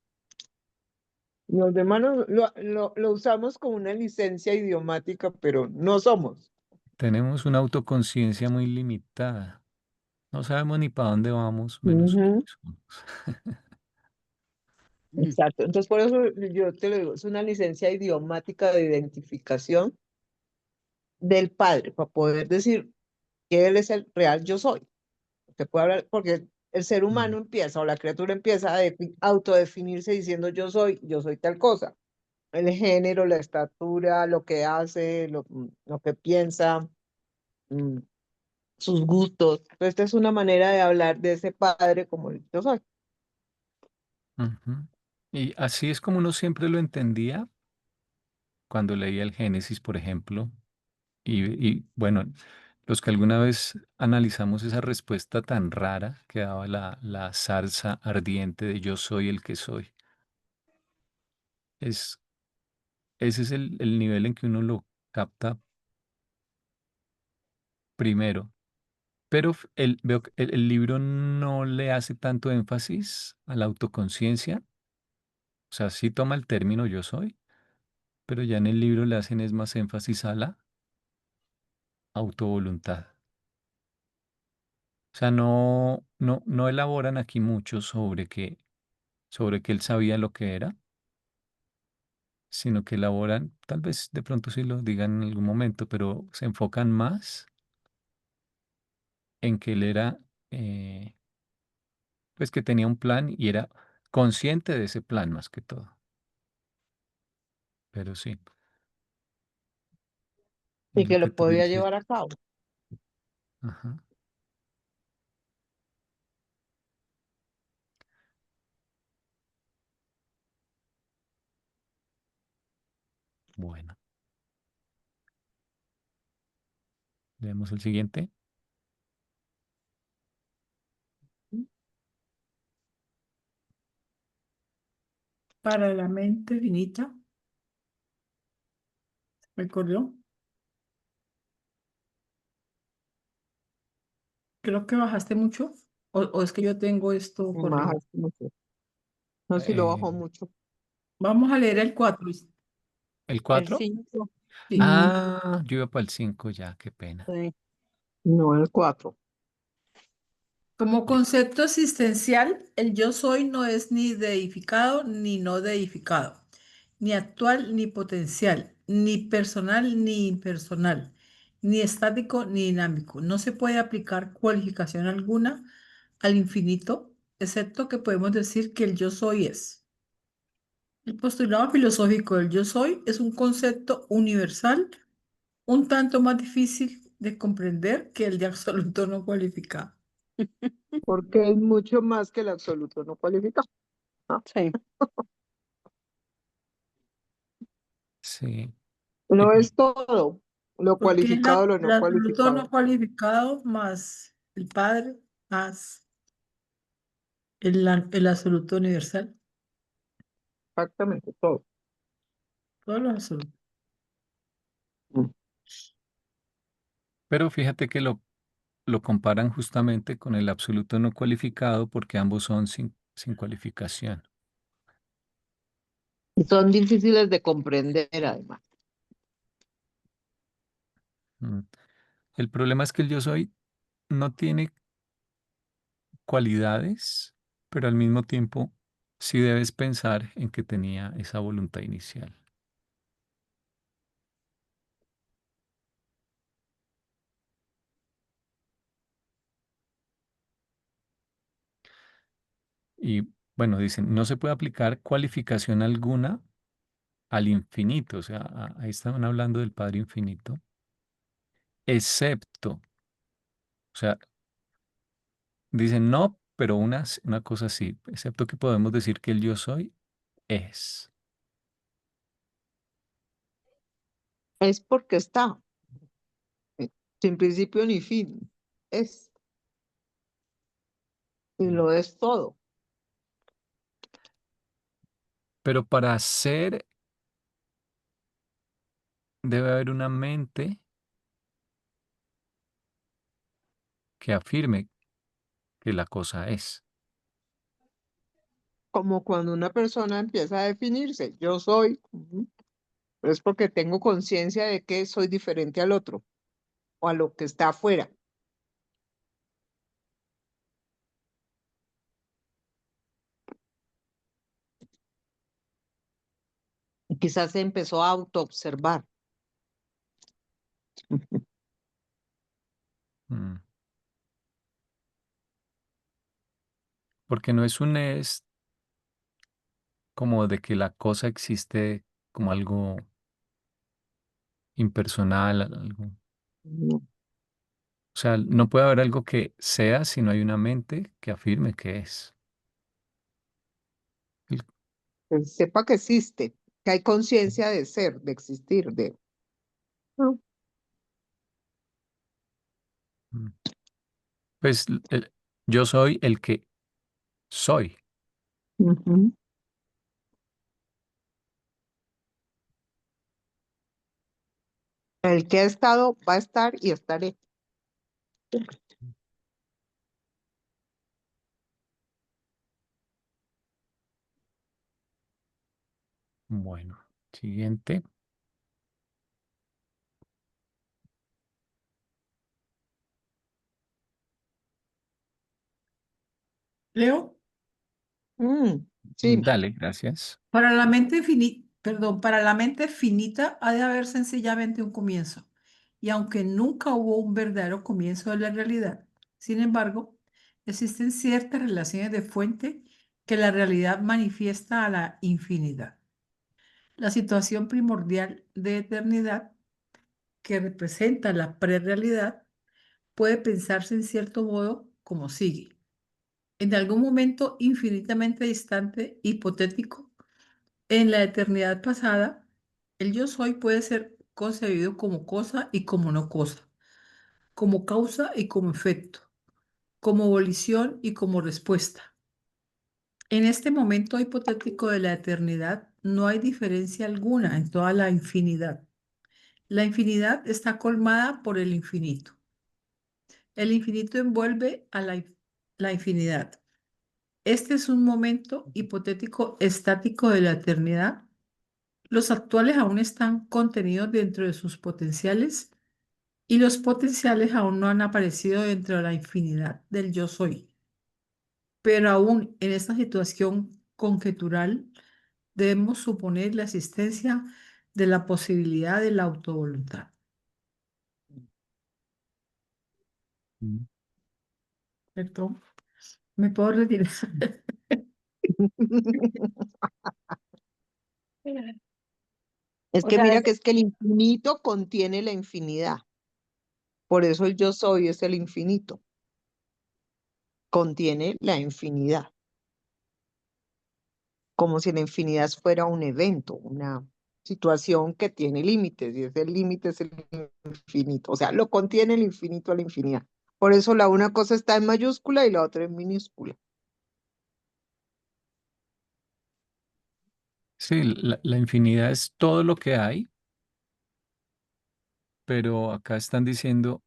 Los demás lo usamos como una licencia idiomática, pero no somos. Tenemos una autoconciencia muy limitada. No sabemos ni para dónde vamos, menos Ujú. quiénes somos. Exacto. Entonces, por eso yo te lo digo, es una licencia idiomática de identificación del Padre, para poder decir que Él es el real yo soy. Se puede hablar, porque el ser Mm, humano empieza, o la criatura empieza a autodefinirse diciendo yo soy tal cosa. El género, la estatura, lo que hace, lo que piensa, mm, sus gustos. Entonces, esta es una manera de hablar de ese Padre como el yo soy. ujú. Y así es como uno siempre lo entendía cuando leía el Génesis, por ejemplo. Y bueno, los que alguna vez analizamos esa respuesta tan rara que daba la zarza ardiente de yo soy el que soy, es, ese es el nivel en que uno lo capta primero. Pero veo que el libro no le hace tanto énfasis a la autoconciencia. O sea, sí toma el término yo soy, pero ya en el libro le hacen es más énfasis a la autovoluntad. O sea, no elaboran aquí mucho sobre que él sabía lo que era, sino que elaboran, tal vez de pronto sí lo digan en algún momento, pero se enfocan más en que él era, pues que tenía un plan y era consciente de ese plan más que todo. Pero sí, Y lo que que lo tú podía dices. llevar a cabo. Ajá. Bueno, leemos el siguiente. Para la mente finita, ¿me acordó? Creo que bajaste mucho. O es que yo tengo esto corrido. Bajaste mucho. No sé si lo Eh, bajó mucho. Vamos a leer el 4. ¿El El 4? 5. Sí. Ah, yo iba para el 5 ya, qué pena. No el 4. Como Listo. concepto existencial, el yo soy no es ni deificado ni no deificado, ni actual ni potencial, ni personal ni impersonal, ni estático ni dinámico. No se puede aplicar cualificación alguna al infinito, excepto que podemos decir que el yo soy es. El postulado filosófico del yo soy es un concepto universal, un tanto más difícil de comprender que el de absoluto no cualificado. Porque es mucho más que el absoluto no cualifica. ¿No? Sí. Sí. No Y- es todo lo Porque es cualificado, lo el no absoluto no cualificado. cualificado más el Padre, más el absoluto universal. Exactamente todo. Todos los absolutos. Mm. Pero fíjate que lo comparan justamente con el absoluto no cualificado porque ambos son sin cualificación. Y son difíciles de comprender, además. Mm. El problema es que el yo soy no tiene cualidades, pero al mismo tiempo sí debes pensar en que tenía esa voluntad inicial. Y bueno, dicen, no se puede aplicar cualificación alguna al infinito, o sea, ahí estaban hablando del Padre infinito, excepto, o sea, dicen no, pero una cosa sí, excepto que podemos decir que el yo soy es. Es porque está, sin principio ni fin. Es, y Mm. lo es todo. Pero para ser debe haber una mente que afirme que la cosa es. Como cuando una persona empieza a definirse, yo soy, es porque tengo conciencia de que soy diferente al otro o a lo que está afuera. Y quizás se empezó a autoobservar. Mm. Porque no es un es como de que la cosa existe como algo impersonal, algo. No, O sea, no puede haber algo que sea si no hay una mente que afirme que es. El- que sepa que existe, que hay conciencia de ser, de existir, de... No. mm. Pues yo soy el que soy. Ujú. El que ha estado va a estar y estaré. Bueno, siguiente. Leo, Sí, Dale, gracias. para la mente finita, perdón, para la mente finita ha de haber sencillamente un comienzo. Y aunque nunca hubo un verdadero comienzo de la realidad, Sin embargo, existen ciertas relaciones de fuente que la realidad manifiesta a la infinidad. La situación primordial de eternidad que representa la prerrealidad puede pensarse en cierto modo como sigue. En algún momento infinitamente distante, hipotético, en la eternidad pasada, el yo soy puede ser concebido como cosa y como no cosa, como causa y como efecto, como volición y como respuesta. En este momento hipotético de la eternidad no hay diferencia alguna en toda la infinidad. La infinidad está colmada por el infinito. El infinito envuelve a la infinidad. Este es un momento hipotético estático de la eternidad. Los actuales aún están contenidos dentro de sus potenciales y los potenciales aún no han aparecido dentro de la infinidad del yo soy. Pero aún en esta situación conjetural debemos suponer la existencia de la posibilidad de la autovoluntad. Mm. ¿Cierto? ¿Me puedo retirar? Es O que sea, mira que es que el infinito contiene la infinidad. Por eso el yo soy es el infinito. Contiene la infinidad. Como si la infinidad fuera un evento, una situación que tiene límites, y ese límite es el infinito. O sea, lo contiene el infinito a la infinidad. Por eso la una cosa está en mayúscula y la otra en minúscula. Sí, la infinidad es todo lo que hay, pero acá están diciendo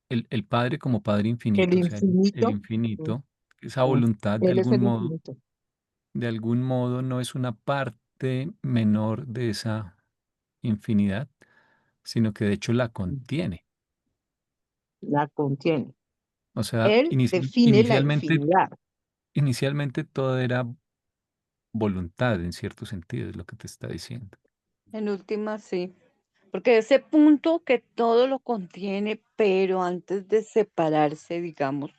el Padre como Padre El infinito, o sea, el infinito, infinito, esa mm, voluntad él es el infinito. de algún modo no es una parte menor de esa infinidad, sino que de hecho la contiene. La contiene. O sea, Él define la infinidad. inicialmente todo era voluntad en cierto sentido, es lo que te está diciendo. en última sí. Porque ese punto que todo lo contiene, pero antes de separarse, digamos,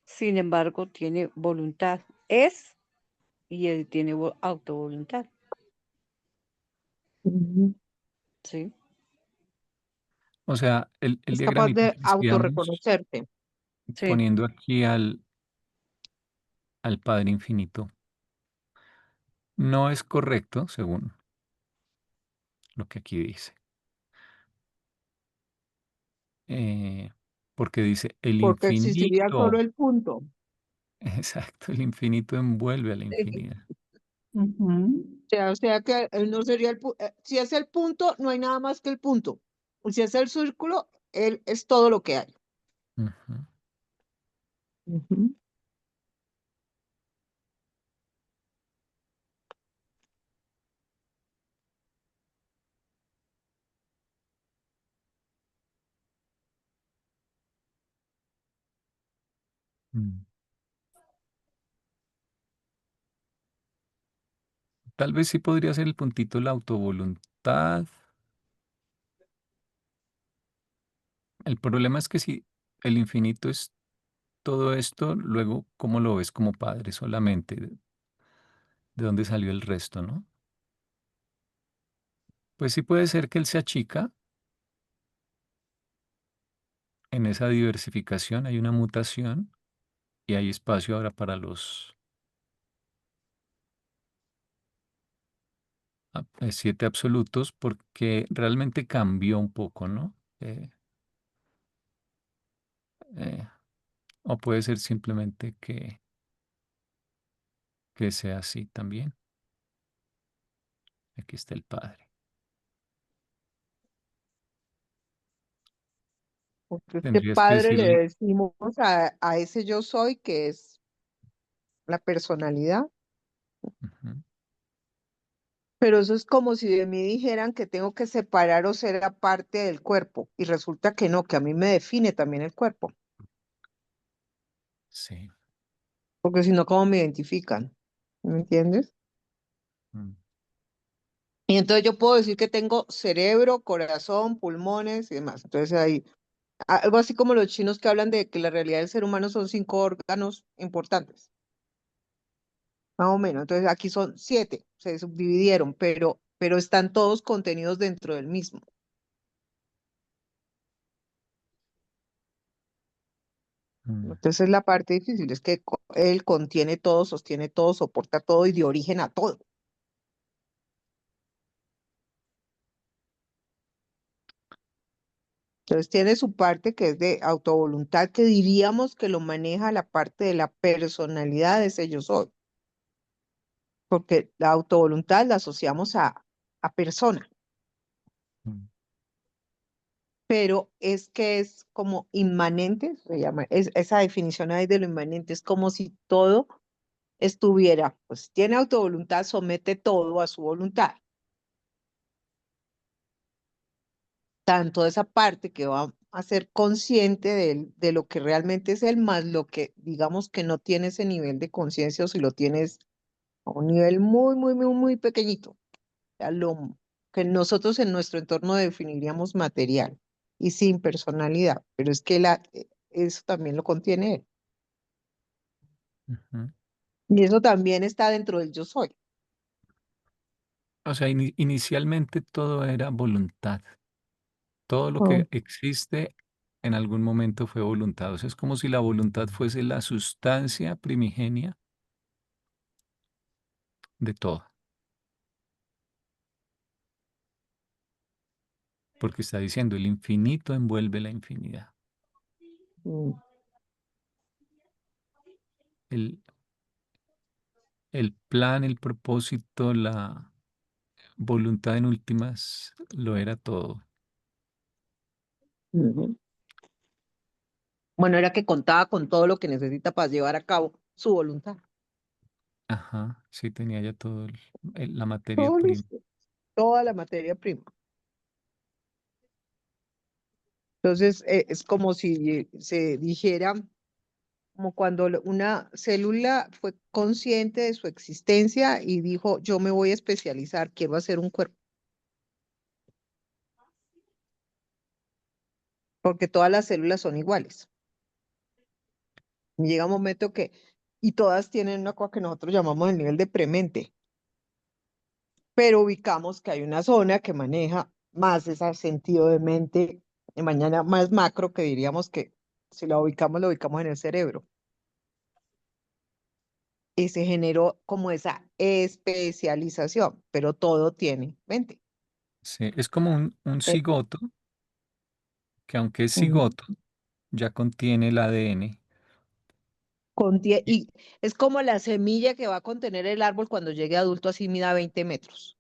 sin embargo, tiene voluntad. Es y él tiene autovoluntad. Ujú. Sí. O sea, el Es capaz diagramita de que hacíamos autorreconocerse. Sí. poniendo aquí al Padre Infinito no es correcto, según lo que aquí dice. Eh, porque dice el Porque existiría solo infinito, el punto. exacto, el infinito envuelve a la Sí. infinidad. Ujú. O sea que él no sería si es el punto, no hay nada más que el punto. Y si es el círculo, él es todo lo que hay. Ujú. Ujú. Mm. Tal vez sí podría ser el puntito la autovoluntad. El problema es que si el infinito es todo esto, luego, ¿cómo lo ves como padre solamente? ¿De dónde salió el resto, no? Pues sí puede ser que él se achica en esa diversificación, hay una mutación y hay espacio ahora para los 7 absolutos porque realmente cambió un poco, ¿no? Eh, o puede ser simplemente que sea así también. Aquí está el Padre. Porque este Tendrías que padre le decirle, decimos a ese yo soy, que es la personalidad, ujú, pero eso es como si de mí dijeran que tengo que separar o ser aparte del cuerpo, y resulta que no, que a mí me define también el cuerpo, sí. porque si no, ¿cómo me identifican? ¿Me entiendes? Mm. Y entonces yo puedo decir que tengo cerebro, corazón, pulmones y demás. Entonces ahí Algo así como los chinos que hablan de que la realidad del ser humano son 5 órganos importantes, más o menos. Entonces aquí son 7, se subdividieron, pero están todos contenidos dentro del mismo. Mm. Entonces es la parte difícil, es que él contiene todo, sostiene todo, soporta todo y de origen a todo. Entonces tiene su parte que es de autovoluntad, que diríamos que lo maneja la parte de la personalidad de ese yo soy, porque la autovoluntad la asociamos a persona, Mm. pero es que es como inmanente, se llama, esa definición ahí de lo inmanente, es como si todo estuviera, pues tiene autovoluntad, somete todo a su voluntad. Tanto esa parte que va a ser consciente de lo que realmente es él, más lo que digamos que no tiene ese nivel de conciencia o si lo tienes a un nivel muy, muy, muy, muy pequeñito, a lo que nosotros en nuestro entorno definiríamos material y sin personalidad, pero es que eso también lo contiene él. Ujú. Y eso también está dentro del yo soy. O sea, inicialmente todo era voluntad. Todo lo Mm, que existe en algún momento fue voluntad. O sea, es como si la voluntad fuese la sustancia primigenia de todo. Porque está diciendo, el infinito envuelve la infinidad. mm, El, el plan, el propósito, la voluntad en últimas lo era todo. ujú. Bueno, era que contaba con todo lo que necesita para llevar a cabo su voluntad. Ajá, sí, tenía ya todo la materia Todo prima. listo, toda la materia prima. Entonces, es como si se dijera, como cuando una célula fue consciente de su existencia y dijo, yo me voy a especializar, quiero hacer un cuerpo, porque todas las células son iguales. Y llega un momento que, y todas tienen una cosa que nosotros llamamos el nivel de premente, pero ubicamos que hay una zona que maneja más ese sentido de mente, de mañana más macro, que diríamos que si lo ubicamos en el cerebro. Y se generó como esa especialización, pero todo tiene mente. Sí, es como un Eh, cigoto, que aunque es Ujú. cigoto, ya contiene el ADN. Y Y es como la semilla que va a contener el árbol cuando llegue adulto, así mida 20 metros.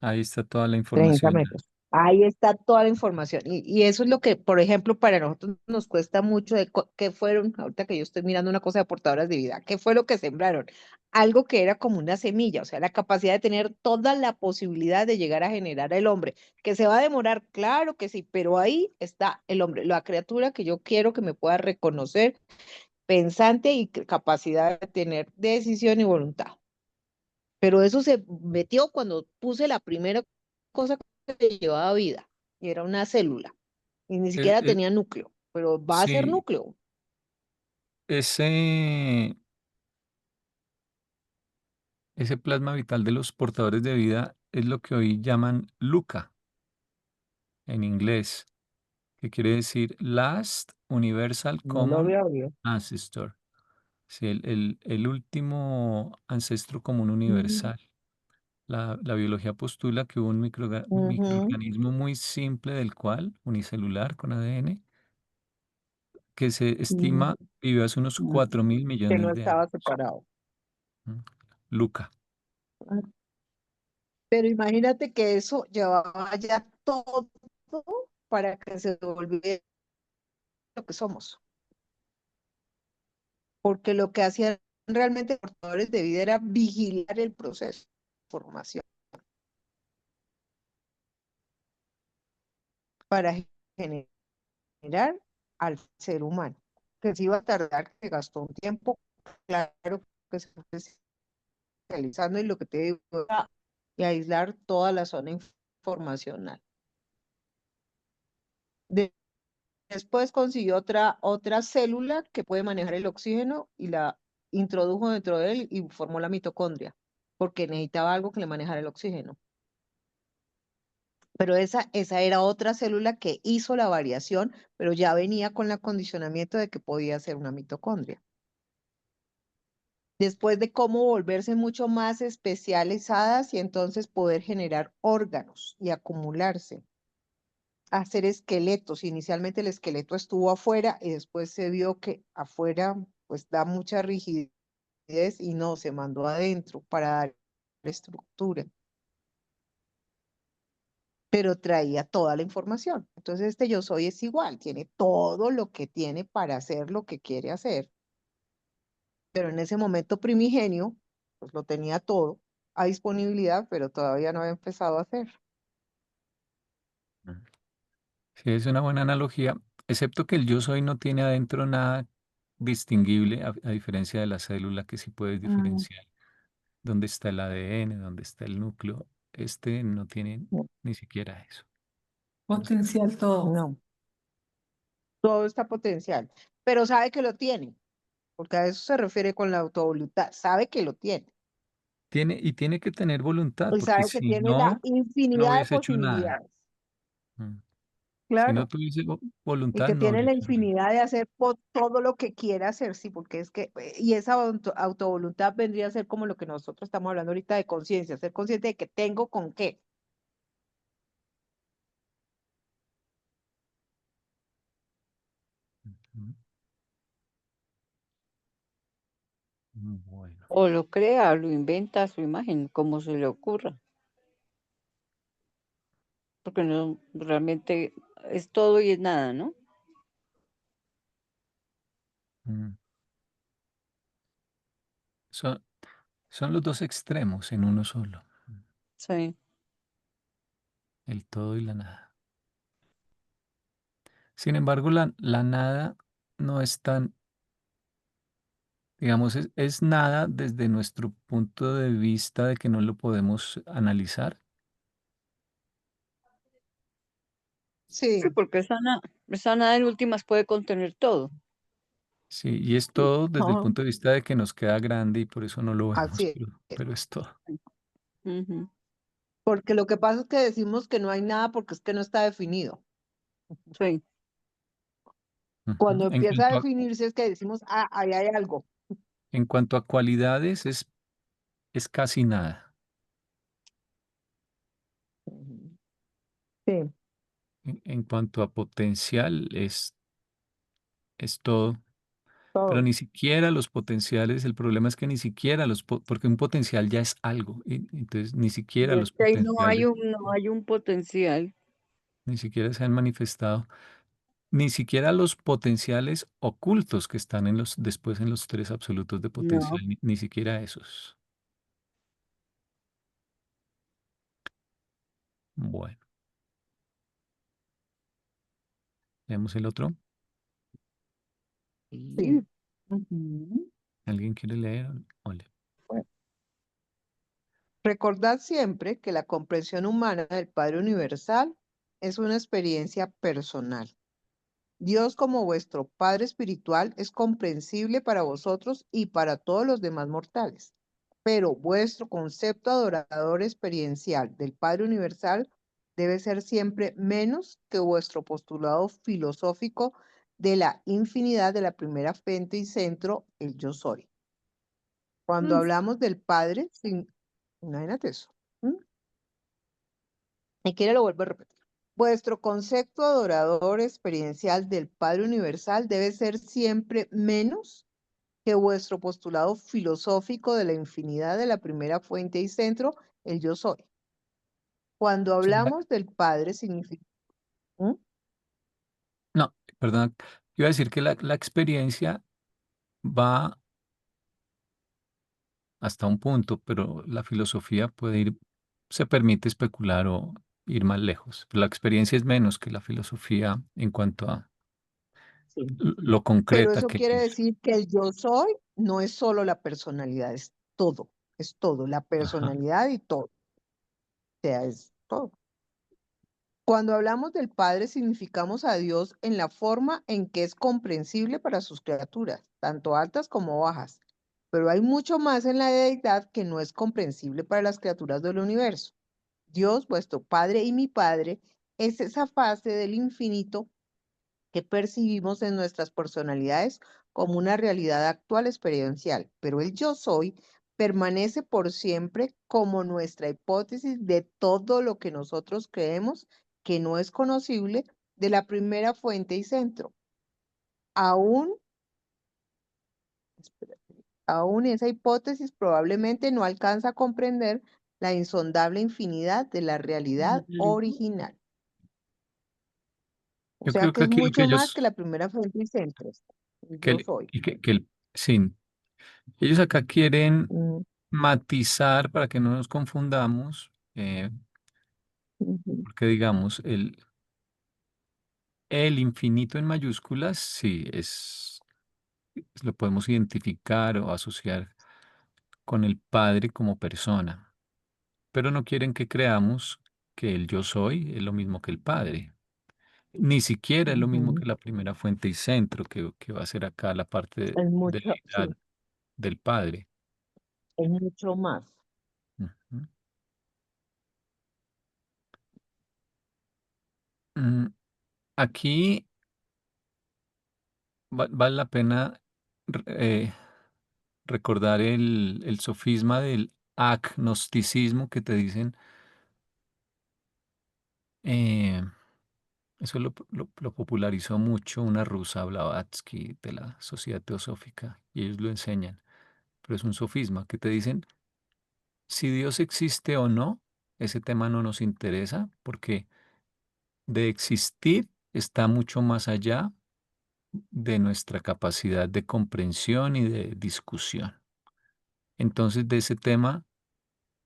ahí está toda la 30 información. metros. Ahí está toda la información. Y eso es lo que, por ejemplo, para nosotros nos cuesta mucho de qué fueron, ahorita que yo estoy mirando una cosa de portadoras de vida, ¿qué fue lo que sembraron? Algo que era como una semilla, o sea, la capacidad de tener toda la posibilidad de llegar a generar el hombre. Que se va a demorar, claro que sí, pero ahí está el hombre, la criatura que yo quiero que me pueda reconocer, pensante y capacidad de tener decisión y voluntad. Pero eso se metió cuando puse la primera cosa que llevaba vida, y era una célula, y ni E- siquiera e- tenía núcleo, pero va a ser sí, núcleo. ese, ese plasma vital de los portadores de vida es lo que hoy llaman LUCA en inglés, que quiere decir Last Universal No lo Common había oído. Ancestor. Sí, el último ancestro común Mm, universal. La biología postula que hubo un ujú, microorganismo muy simple del cual, unicelular con ADN, que se estima mm, vivió hace unos mm, 4.000 que no millones de estaba años. separado. ¿Mm? Luca. Ah, pero imagínate que eso llevaba ya todo para que se volviera lo que somos, porque lo que hacían realmente los portadores de vida era vigilar el proceso de formación para generar al ser humano, que se iba a tardar, que gastó un tiempo, claro que se fue especializando y lo que te digo, y aislar toda la zona informacional. después consiguió otra célula que puede manejar el oxígeno y la introdujo dentro de él y formó la mitocondria, porque necesitaba algo que le manejara el oxígeno. Pero esa era otra célula que hizo la variación, pero ya venía con el acondicionamiento de que podía ser una mitocondria. Después de cómo volverse mucho más especializadas y entonces poder generar órganos y acumularse, hacer esqueletos. Inicialmente el esqueleto estuvo afuera y después se vio que afuera pues da mucha rigidez y no, se mandó adentro para dar estructura, pero traía toda la información. Entonces este yo soy es igual, tiene todo lo que tiene para hacer lo que quiere hacer, pero en ese momento primigenio, pues lo tenía todo a disponibilidad, pero todavía no había empezado a hacer. Mm. Sí, es una buena analogía, excepto que el yo soy no tiene adentro nada distinguible, a diferencia de la célula que sí puedes Mm, diferenciar dónde está el ADN, dónde está el núcleo. Este no tiene ni siquiera eso. Potencial todo. No, todo está potencial, pero sabe que lo tiene, porque a eso se refiere con la autovoluntad, sabe que lo tiene. Tiene que tener voluntad, Y porque sabe que si tiene la no, no infinidad de hubiese hecho nada. posibilidades, Mm. Si no claro, tuviese y voluntad, que no tiene habría la hecho nada. infinidad de hacer todo lo que quiera hacer, sí, porque es que, y esa autovoluntad vendría a ser como lo que nosotros estamos hablando ahorita de conciencia, ser consciente de que tengo con qué. Ujú. Bueno. O lo crea, lo inventa a su imagen, como se le ocurra. Porque no, realmente es todo y es nada, ¿no? Mm. Son, son los dos extremos en uno solo, Sí. el todo y la nada. Sin embargo, la nada no es tan, digamos, es nada desde nuestro punto de vista de que no lo podemos analizar. Sí, Sí, porque esa nada en últimas puede contener todo. Sí, y es todo desde el ajá, punto de vista de que nos queda grande y por eso no lo vemos, así es. pero es todo. Ujú. Porque lo que pasa es que decimos que no hay nada porque es que no está definido. Sí, Ujú. Cuando empieza a definirse es que decimos, ah, ahí hay algo. En cuanto a cualidades, es casi nada. Ujú. Sí, En cuanto a potencial, es todo. Pero todo. ni siquiera los potenciales, el problema es que ni siquiera porque un potencial ya es algo, entonces ni siquiera y es los que ahí no hay potenciales, no hay un potencial. ni siquiera se han manifestado, ni siquiera los potenciales ocultos que están después en los tres absolutos de No. potencial, ni siquiera esos. Bueno, leemos el otro. Sí. Sí. Ujú. ¿Alguien quiere leer? Ole. Bueno, recordad siempre que la comprensión humana del Padre Universal es una experiencia personal. Dios como vuestro Padre espiritual es comprensible para vosotros y para todos los demás mortales, pero vuestro concepto adorador experiencial del Padre Universal debe ser siempre menos que vuestro postulado filosófico de la infinidad de la primera fuente y centro, el yo soy. Cuando Mm. hablamos del Padre, imagínate eso. ¿M? Y quiere lo vuelvo a repetir. Vuestro concepto adorador experiencial del Padre Universal debe ser siempre menos que vuestro postulado filosófico de la infinidad de la primera fuente y centro, el yo soy. Cuando O sea, hablamos del Padre, significa... ¿Mm? no, perdón, iba a decir que la experiencia va hasta un punto, pero la filosofía se permite especular o ir más lejos. Pero la experiencia es menos que la filosofía en cuanto a Sí. lo Pero concreta eso que quiere es. decir que el yo soy no es solo la personalidad, es todo, la Ajá. personalidad y todo, o sea, es todo. Cuando hablamos del Padre, significamos a Dios en la forma en que es comprensible para sus criaturas, tanto altas como bajas. Pero hay mucho más en la deidad que no es comprensible para las criaturas del universo. Dios, vuestro Padre y mi Padre, es esa fase del infinito que percibimos en nuestras personalidades como una realidad actual experiencial, pero el yo soy permanece por siempre como nuestra hipótesis de todo lo que nosotros creemos que no es conocible de la primera fuente y centro. Aún, aún esa hipótesis probablemente no alcanza a comprender la insondable infinidad de la realidad original. O Yo sea creo que que es aquí lo que mucho más que ellos, la primera fuente y centro. Yo soy. sí, ellos acá quieren Mm, matizar para que no nos confundamos, ujú, porque digamos, el infinito en mayúsculas, sí, lo podemos identificar o asociar con el Padre como persona, pero no quieren que creamos que el yo soy es lo mismo que el Padre. Ni siquiera es lo mismo ujú. que la primera fuente y centro, que va a ser acá la parte Es de mucho, deidad sí, del Padre. es mucho más. Ujú. Mm, Aquí vale la pena re- eh, recordar el sofisma del agnosticismo que te dicen, eh, eso lo popularizó mucho una rusa, Blavatsky, de la Sociedad Teosófica, y ellos lo enseñan, pero es un sofisma que te dicen, si Dios existe o no, ese tema no nos interesa, porque de existir está mucho más allá de nuestra capacidad de comprensión y de discusión. Entonces, de ese tema,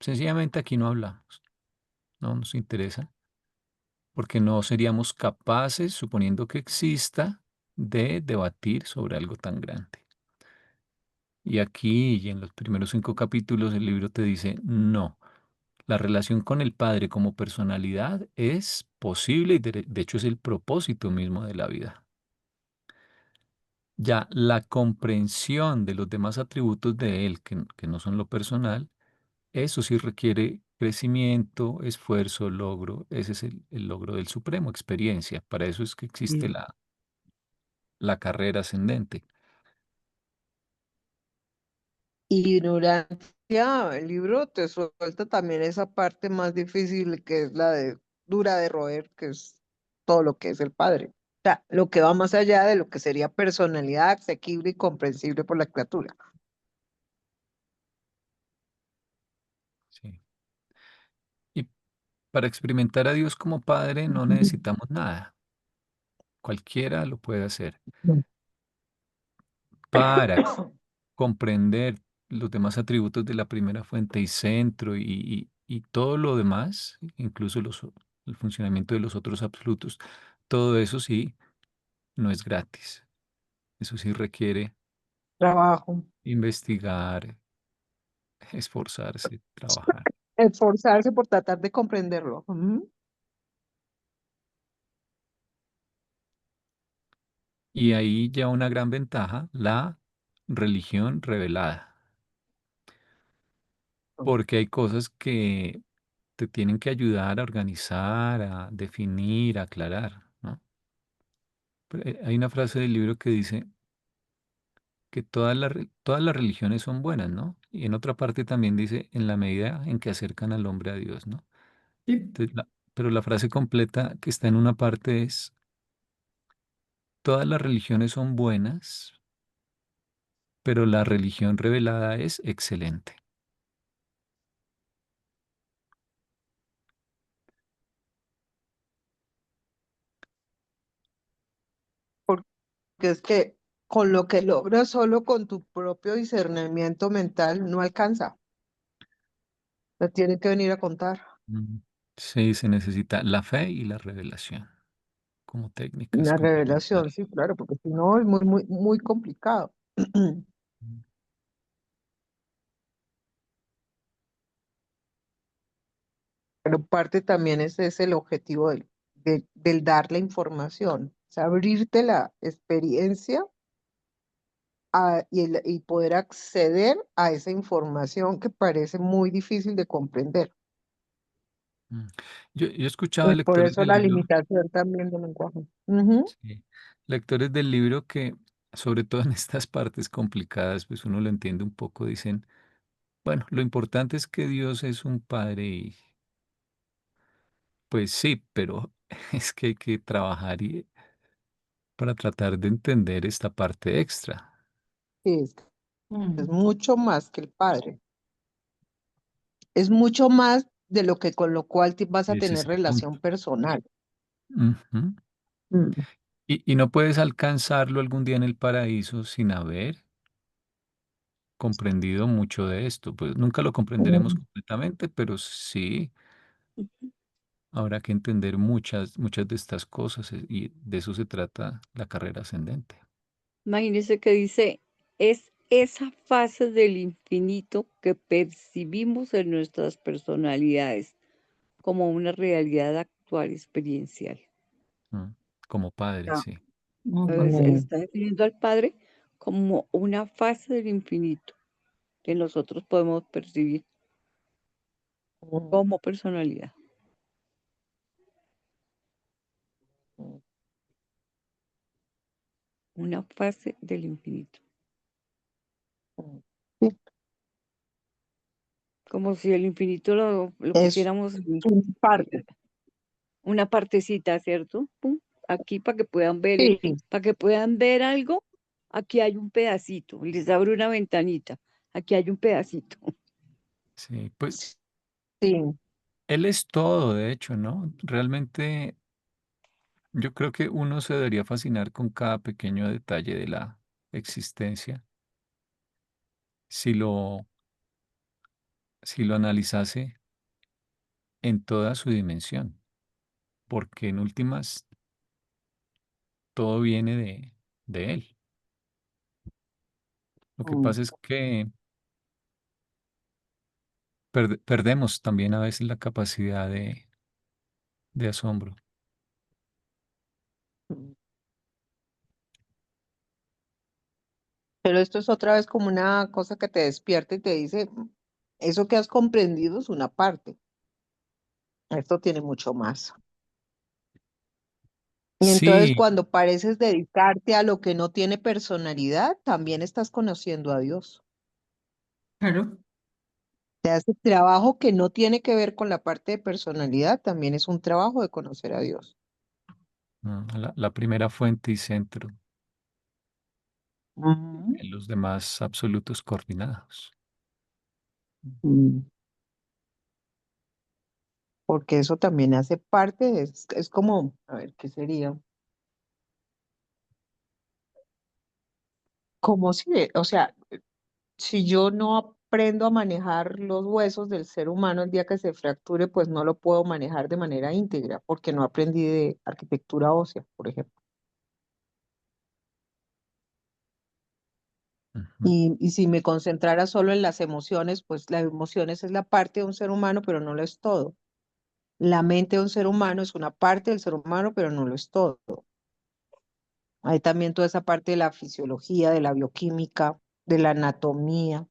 sencillamente aquí no hablamos, no nos interesa, porque no seríamos capaces, suponiendo que exista, de debatir sobre algo tan grande. Y aquí, y en los primeros 5 capítulos, el libro te dice, no, la relación con el Padre como personalidad es posible y de hecho es el propósito mismo de la vida. Ya la comprensión de los demás atributos de Él, que no son lo personal, eso sí requiere crecimiento, esfuerzo, logro. Ese es el logro del Supremo, experiencia. Para eso es que existe Sí. la carrera ascendente. Ignorancia, el libro te suelta también esa parte más difícil que es la de dura de roer, que es todo lo que es el padre. O sea, lo que va más allá de lo que sería personalidad asequible y comprensible por la criatura. Sí. Y para experimentar a Dios como Padre no necesitamos nada. Cualquiera lo puede hacer. Para comprender los demás atributos de la primera fuente y centro y todo lo demás, incluso el funcionamiento de los otros absolutos, todo eso sí no es gratis. Eso sí requiere Trabajo. investigar, esforzarse, trabajar. Esforzarse por tratar de comprenderlo. Ujú. Y ahí ya una gran ventaja, la religión revelada, porque hay cosas que te tienen que ayudar a organizar, a definir, a aclarar, ¿no? Hay una frase del libro que dice que todas las religiones son buenas, ¿no? Y en otra parte también dice, en la medida en que acercan al hombre a Dios, ¿no? Sí. Pero la frase completa que está en una parte es, todas las religiones son buenas, pero la religión revelada es excelente. Porque es que con lo que logras solo con tu propio discernimiento mental no alcanza. Te tiene que venir a contar. Mm. Sí, se necesita la fe y la revelación como técnicas Una revelación, complementarias. sí, claro, porque si no es muy, muy, muy complicado. Mm. Pero parte también ese es el objetivo del del dar la información. Es abrirte la experiencia y poder acceder a esa información que parece muy difícil de comprender. Mm. Yo he escuchado Y por lectores eso del la libro, limitación también del lenguaje. Ujú. sí, lectores del libro que, sobre todo en estas partes complicadas, pues uno lo entiende un poco, dicen, bueno, lo importante es que Dios es un padre y pues sí, pero es que hay que trabajar para tratar de entender esta parte extra. Sí, es Mm. mucho más que el padre. Es mucho más de lo que con lo cual vas a Ese tener es el punto. relación personal. Ujú. Mm. Y no puedes alcanzarlo algún día en el paraíso sin haber comprendido mucho de esto. Pues nunca lo comprenderemos Mm. completamente, pero sí habrá que entender muchas de estas cosas y de eso se trata la carrera ascendente. Imagínese que dice, es esa fase del infinito que percibimos en nuestras personalidades como una realidad actual experiencial. Mm. Como padre, Ya. sí. Ujú. Está definiendo al Padre como una fase del infinito que nosotros podemos percibir Mm. como personalidad. Mm. Una fase del infinito. Mm. Sí, Como si el infinito lo es pusiéramos una parte. una partecita, ¿cierto? Pum, aquí para que puedan ver, Sí, para que puedan ver algo, aquí hay un pedacito, les abro una ventanita, aquí hay un pedacito. Sí, pues sí. él es todo, de hecho, ¿no? Realmente yo creo que uno se debería fascinar con cada pequeño detalle de la existencia si lo analizase en toda su dimensión, porque en últimas todo viene de él. Lo que Mm. pasa es que perdemos también a veces la capacidad de asombro. Mm. Pero esto es otra vez como una cosa que te despierta y te dice, eso que has comprendido es una parte, esto tiene mucho más. Y entonces Sí, cuando pareces dedicarte a lo que no tiene personalidad, también estás conociendo a Dios. Claro. Te hace trabajo que no tiene que ver con la parte de personalidad, también es un trabajo de conocer a Dios. la primera fuente y centro Ujú. en los demás absolutos coordinados. Mm. Porque eso también hace parte, es como, a ver, ¿qué sería? Como si, o sea, si yo no aprendo a manejar los huesos del ser humano el día que se fracture, pues no lo puedo manejar de manera íntegra, porque no aprendí de arquitectura ósea, por ejemplo. Ujú. Y si me concentrara solo en las emociones, pues las emociones es la parte de un ser humano, pero no lo es todo. La mente de un ser humano es una parte del ser humano, pero no lo es todo. Hay también toda esa parte de la fisiología, de la bioquímica, de la anatomía.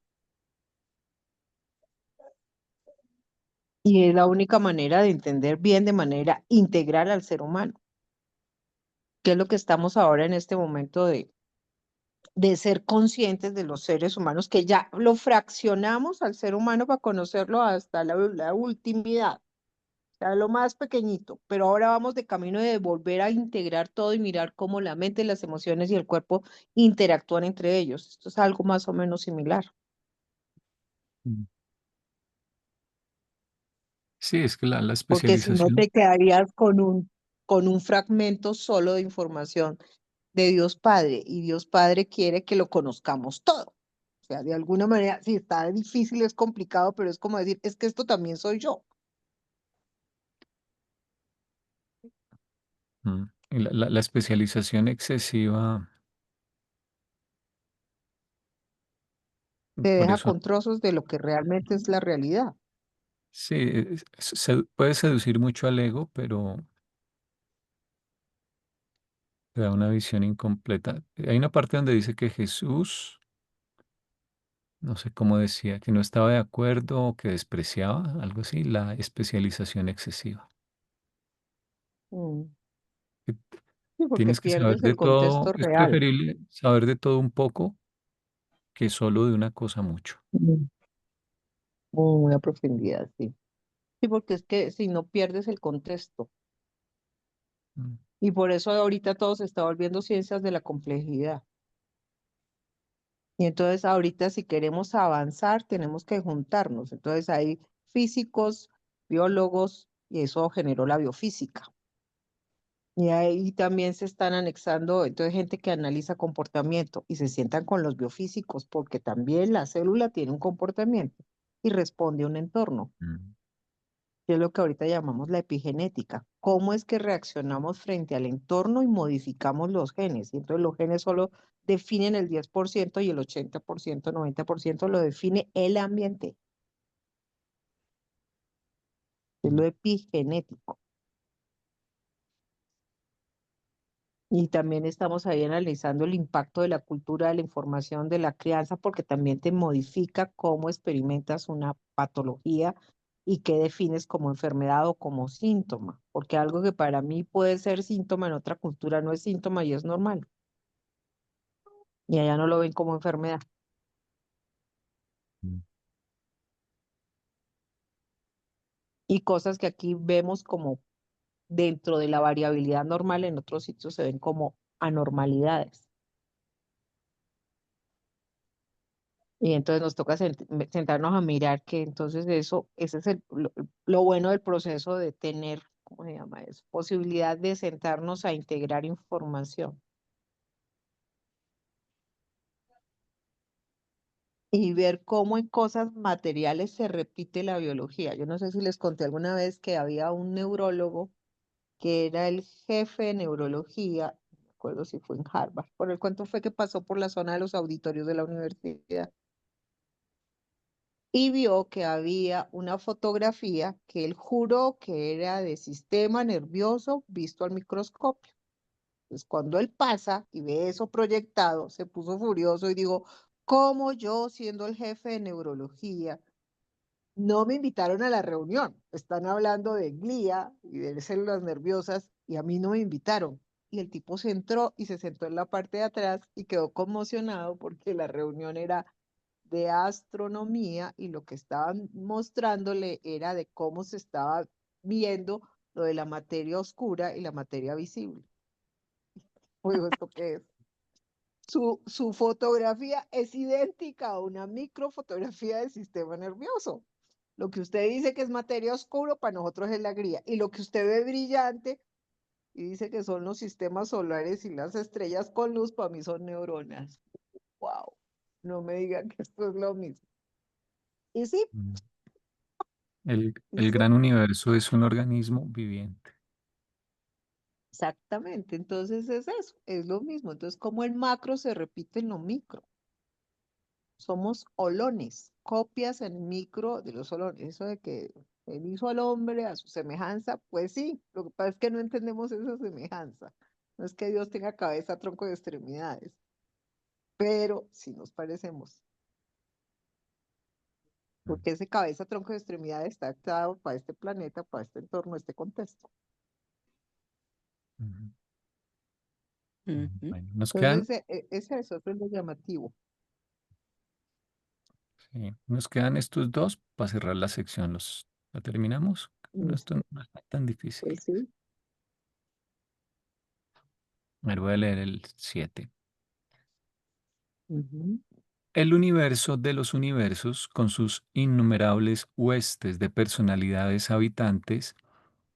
Y es la única manera de entender bien de manera integral al ser humano, que es lo que estamos ahora en este momento de ser conscientes de los seres humanos, que ya lo fraccionamos al ser humano para conocerlo hasta la ultimidad, o sea, lo más pequeñito, pero ahora vamos de camino de volver a integrar todo y mirar cómo la mente, las emociones y el cuerpo interactúan entre ellos. Esto es algo más o menos similar, Mm. Sí, es que la porque si no te especialización, quedarías con un fragmento solo de información de Dios Padre, y Dios Padre quiere que lo conozcamos todo. O sea, de alguna manera, sí, está difícil, es complicado, pero es como decir, es que esto también soy yo. y la especialización excesiva, Te por deja eso, con trozos de lo que realmente es la realidad. sí, puede seducir mucho al ego, pero te da una visión incompleta. Hay una parte donde dice que Jesús, no sé cómo decía, que no estaba de acuerdo o que despreciaba, algo así, la especialización excesiva. Mm. Que Sí, porque tienes que saber pierdes el de todo, contexto es real. preferible saber de todo un poco que solo de una cosa mucho. Mm. Una profundidad, sí. Sí, porque es que si no pierdes el contexto. Mm. Y por eso ahorita todo se está volviendo ciencias de la complejidad. Y entonces ahorita si queremos avanzar, tenemos que juntarnos. Entonces hay físicos, biólogos, y eso generó la biofísica. Y ahí también se están anexando, entonces gente que analiza comportamiento y se sientan con los biofísicos, porque también la célula tiene un comportamiento y responde a un entorno, Mm. que es lo que ahorita llamamos la epigenética. ¿Cómo es que reaccionamos frente al entorno y modificamos los genes? Y entonces los genes solo definen el 10% y el 80%, 90% lo define el ambiente, es lo epigenético. Y también estamos ahí analizando el impacto de la cultura, de la información, de la crianza, porque también te modifica cómo experimentas una patología y qué defines como enfermedad o como síntoma, porque algo que para mí puede ser síntoma en otra cultura no es síntoma y es normal, y allá no lo ven como enfermedad. Mm. Y cosas que aquí vemos como dentro de la variabilidad normal, en otros sitios se ven como anormalidades. Y entonces nos toca sentarnos a mirar que entonces eso, ese es lo bueno del proceso de tener, ¿cómo se llama eso? Posibilidad de sentarnos a integrar información y ver cómo en cosas materiales se repite la biología. Yo no sé si les conté alguna vez que había un neurólogo que era el jefe de neurología, no me acuerdo si fue en Harvard, por el cuento fue que pasó por la zona de los auditorios de la universidad y vio que había una fotografía que él juró que era de sistema nervioso visto al microscopio. Entonces, cuando él pasa y ve eso proyectado, se puso furioso y dijo, ¿cómo yo, siendo el jefe de neurología, no me invitaron a la reunión? Están hablando de glía y de células nerviosas y a mí no me invitaron. Y el tipo se entró y se sentó en la parte de atrás y quedó conmocionado porque la reunión era de astronomía y lo que estaban mostrándole era de cómo se estaba viendo lo de la materia oscura y la materia visible. Oigo, ¿esto qué es? Su fotografía es idéntica a una microfotografía del sistema nervioso. Lo que usted dice que es materia oscura, para nosotros es la gría. Y lo que usted ve brillante y dice que son los sistemas solares y las estrellas con luz, para mí son neuronas. ¡Wow! No me digan que esto es lo mismo. Y sí, Mm. El hizo gran universo es un organismo viviente. exactamente. Entonces es eso, es lo mismo. Entonces, como el macro se repite en lo micro. Somos holones, copias en micro de los holones. Eso de que él hizo al hombre a su semejanza, pues sí, lo que pasa es que no entendemos esa semejanza. No es que Dios tenga cabeza, tronco y extremidades, pero sí nos parecemos, Mm. porque ese cabeza, tronco y extremidades está adaptado para este planeta, para este entorno, este contexto. Ujú. Ujú. Bueno, nos quedan, Entonces, eso es lo llamativo. sí, nos quedan estos dos para cerrar la sección. ¿La terminamos? No, esto Listo. no está tan difícil. Pues sí. A ver, voy a leer el 7. Ujú. El universo de los universos, con sus innumerables huestes de personalidades habitantes,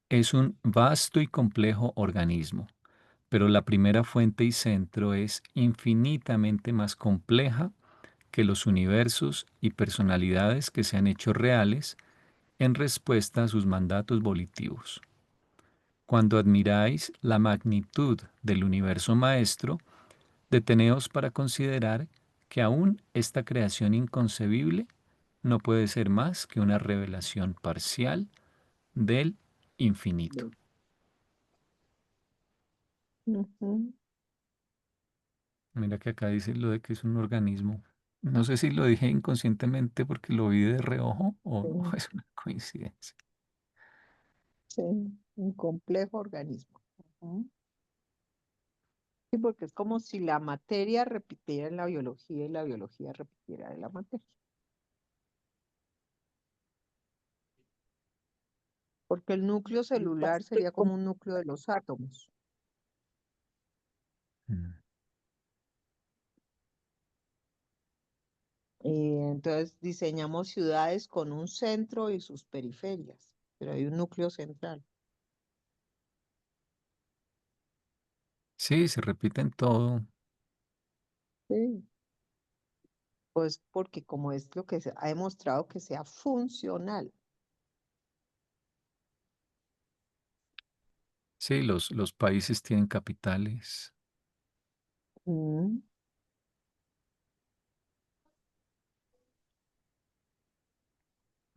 es un vasto y complejo organismo, pero la primera fuente y centro es infinitamente más compleja que los universos y personalidades que se han hecho reales en respuesta a sus mandatos volitivos. Cuando admiráis la magnitud del universo maestro, deteneos para considerar que aún esta creación inconcebible no puede ser más que una revelación parcial del infinito. Ujú. Mira que acá dice lo de que es un organismo. No sé si lo dije inconscientemente porque lo vi de reojo o Sí, es una coincidencia. sí, un complejo organismo. Ujú. Sí, porque es como si la materia repitiera en la biología y la biología repitiera en la materia. Porque el núcleo celular sería como un núcleo de los átomos. Mm. Y entonces diseñamos ciudades con un centro y sus periferias, pero hay un núcleo central. Sí, se repite en todo. Sí. Pues porque como es lo que se ha demostrado que sea funcional. Sí, los países tienen capitales. Mm.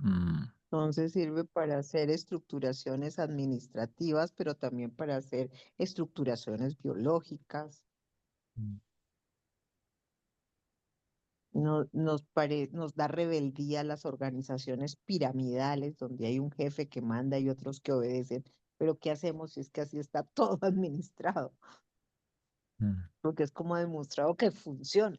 Mm, Entonces sirve para hacer estructuraciones administrativas, pero también para hacer estructuraciones biológicas. mm, Nos da rebeldía a las organizaciones piramidales, donde hay un jefe que manda y otros que obedecen. Pero ¿qué hacemos si es que así está todo administrado? mm. Porque es como demostrado que funciona.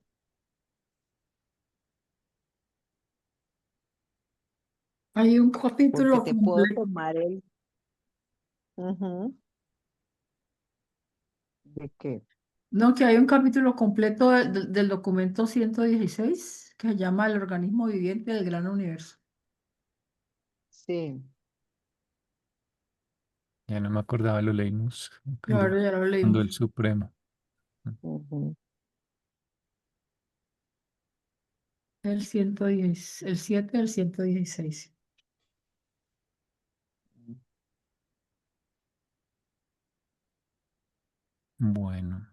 Hay un Porque capítulo te puedo completo, tomar el... Ujú. ¿De qué? no, que hay un capítulo completo del documento 116 que se llama El organismo viviente del gran universo. Sí. Ya no me acordaba, lo leímos Y ahora ya lo cuando el leímos. Supremo. Ujú. El 110, el 7 del 116. Bueno.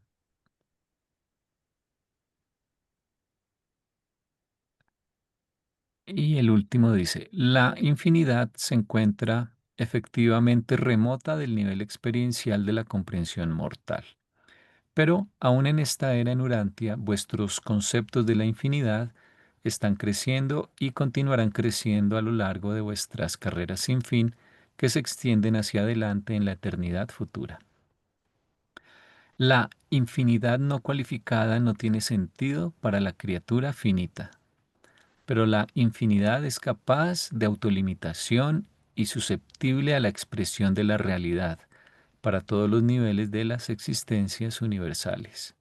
Y el último dice, la infinidad se encuentra efectivamente remota del nivel experiencial de la comprensión mortal. Pero aún en esta era en Urantia, vuestros conceptos de la infinidad están creciendo y continuarán creciendo a lo largo de vuestras carreras sin fin que se extienden hacia adelante en la eternidad futura. La infinidad no cualificada no tiene sentido para la criatura finita, pero la infinidad es capaz de autolimitación y susceptible a la expresión de la realidad para todos los niveles de las existencias universales.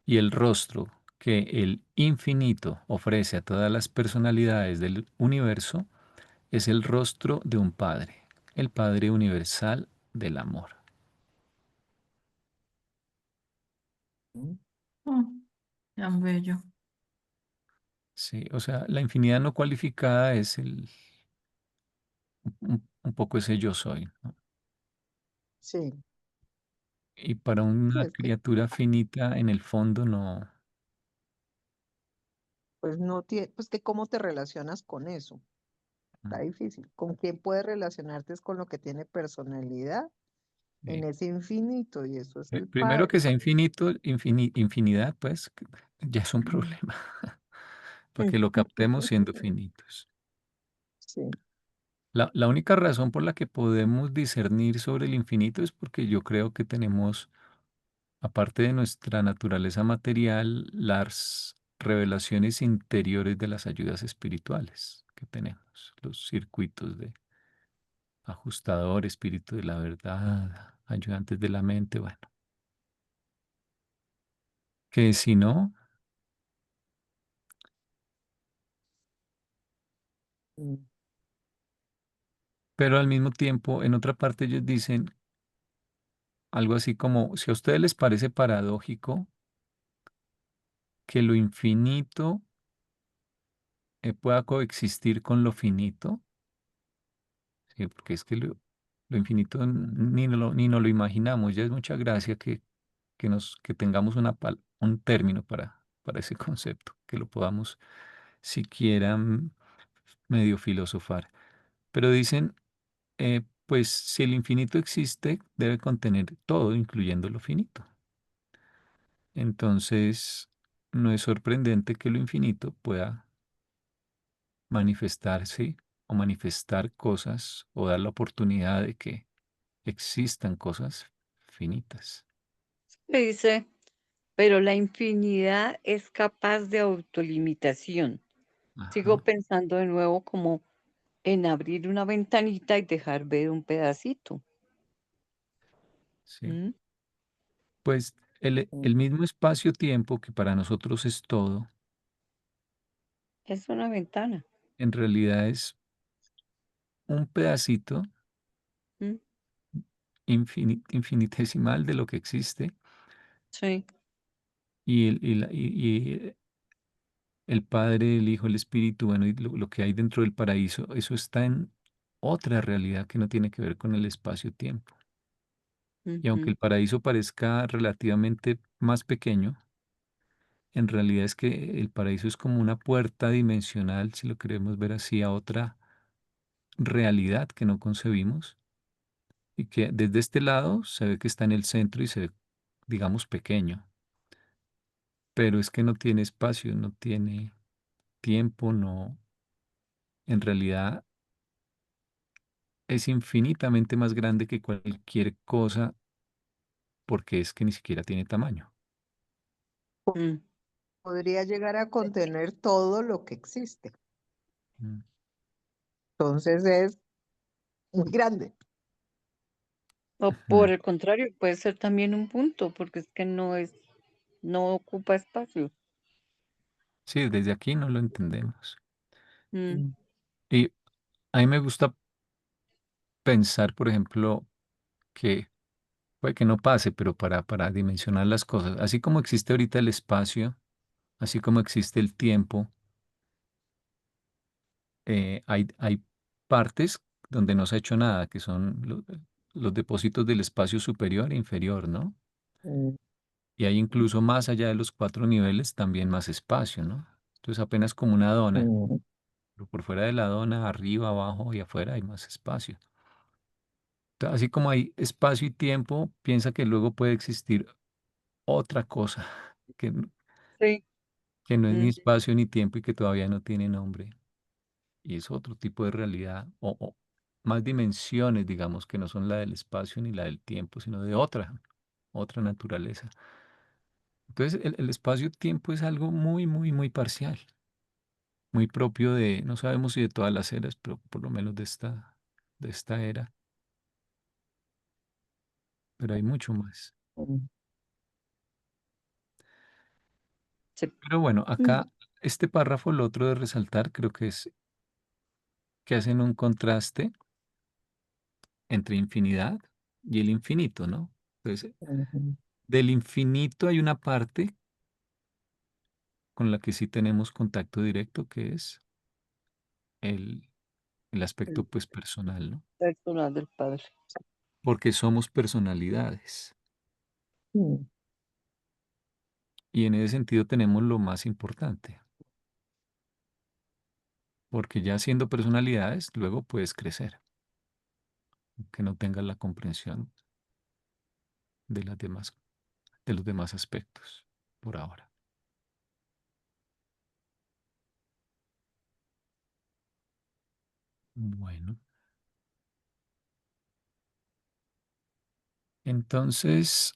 Y el rostro que el infinito ofrece a todas las personalidades del universo es el rostro de un Padre, el Padre universal del amor. Ujú. Mm, tan bello. Sí, o sea, la infinidad no cualificada es un poco ese yo soy, ¿no? Sí, Y para sí, una es que criatura finita, en el fondo no. pues no tiene, pues que cómo te relacionas con eso. Está mm, difícil. ¿Con quién puedes relacionarte? Es con lo que tiene personalidad en sí. ese infinito y eso es el Primero que Padre. sea infinito, infinidad, pues ya es un Mm. problema, porque lo captemos siendo finitos. Sí. La única razón por la que podemos discernir sobre el infinito es porque yo creo que tenemos, aparte de nuestra naturaleza material, las revelaciones interiores de las ayudas espirituales que tenemos, los circuitos de ajustador, espíritu de la verdad, ayudantes de la mente, bueno, que si no, Mm. pero al mismo tiempo, en otra parte ellos dicen algo así como, si a ustedes les parece paradójico que lo infinito pueda coexistir con lo finito, ¿sí? Porque es que lo infinito ni nos lo imaginamos, ya es mucha gracia que tengamos un término para ese concepto, que lo podamos siquiera medio filosofar. Pero dicen, pues si el infinito existe, debe contener todo, incluyendo lo finito. Entonces, no es sorprendente que lo infinito pueda manifestarse o manifestar cosas o dar la oportunidad de que existan cosas finitas. Se dice, pero la infinidad es capaz de autolimitación. Sigo Ajá, pensando de nuevo como en abrir una ventanita y dejar ver un pedacito. sí. ¿Mm? Pues el mismo espacio-tiempo que para nosotros es todo, Es una ventana. en realidad es un pedacito ¿Mm? infinitesimal de lo que existe Sí. y el Padre, el Hijo, el Espíritu, bueno, y lo que hay dentro del paraíso, eso está en otra realidad que no tiene que ver con el espacio-tiempo. Y aunque Ujú. el paraíso parezca relativamente más pequeño, en realidad es que el paraíso es como una puerta dimensional, si lo queremos ver así, a otra realidad que no concebimos y que desde este lado se ve que está en el centro y se ve, digamos, pequeño, pero es que no tiene espacio, no tiene tiempo, no, en realidad es infinitamente más grande que cualquier cosa porque es que ni siquiera tiene tamaño. Mm. Podría llegar a contener todo lo que existe. Mm. Entonces es muy grande. O por Ujú. el contrario, puede ser también un punto, porque es que no ocupa espacio. Sí, desde aquí no lo entendemos. Mm. Mm. Y a mí me gusta pensar, por ejemplo, que puede que no pase, pero para dimensionar las cosas, así como existe ahorita el espacio, así como existe el tiempo, hay partes donde no se ha hecho nada, que son los depósitos del espacio superior e inferior, ¿no? Mm. Y hay incluso más allá de los 4 niveles también más espacio, ¿no? Entonces apenas como una dona, Mm. pero por fuera de la dona, arriba, abajo y afuera hay más espacio. Así como hay espacio y tiempo, piensa que luego puede existir otra cosa que, Sí. que no es ni Mm. espacio ni tiempo y que todavía no tiene nombre. Y es otro tipo de realidad o más dimensiones, digamos, que no son la del espacio ni la del tiempo, sino de otra naturaleza. Entonces, el espacio-tiempo es algo muy, muy, muy parcial, muy propio de, no sabemos si de todas las eras, pero por lo menos de esta era, pero hay mucho más. Mm. Sí. Pero bueno, Mm. acá este párrafo, lo otro de resaltar, creo que es que hacen un contraste entre infinidad y el infinito, ¿no? Entonces, Ujú. del infinito hay una parte con la que sí tenemos contacto directo, que es el, el aspecto El pues personal, ¿no? personal del padre. Porque somos personalidades Mm. y en ese sentido tenemos lo más importante, porque ya siendo personalidades, luego puedes crecer, que no tengas la comprensión de las demás, de los demás aspectos por ahora. Bueno, entonces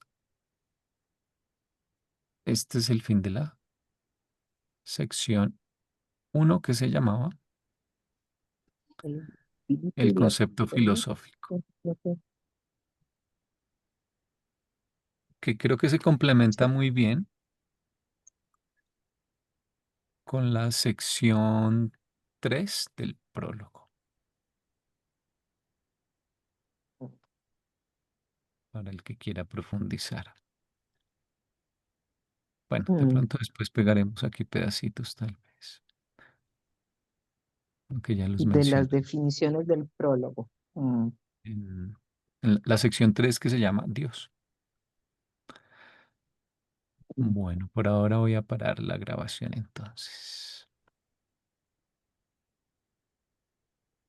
este es el fin de la sección uno que se llamaba El espíritu el y las concepto emociones. filosófico, que creo que se complementa muy bien con la sección 3 del prólogo, para el que quiera profundizar. Bueno, de Mm. pronto después pegaremos aquí pedacitos tal vez, aunque ya los De las mencioné definiciones del prólogo. Mm. en la sección 3 que se llama Dios. Bueno, por ahora voy a parar la grabación entonces.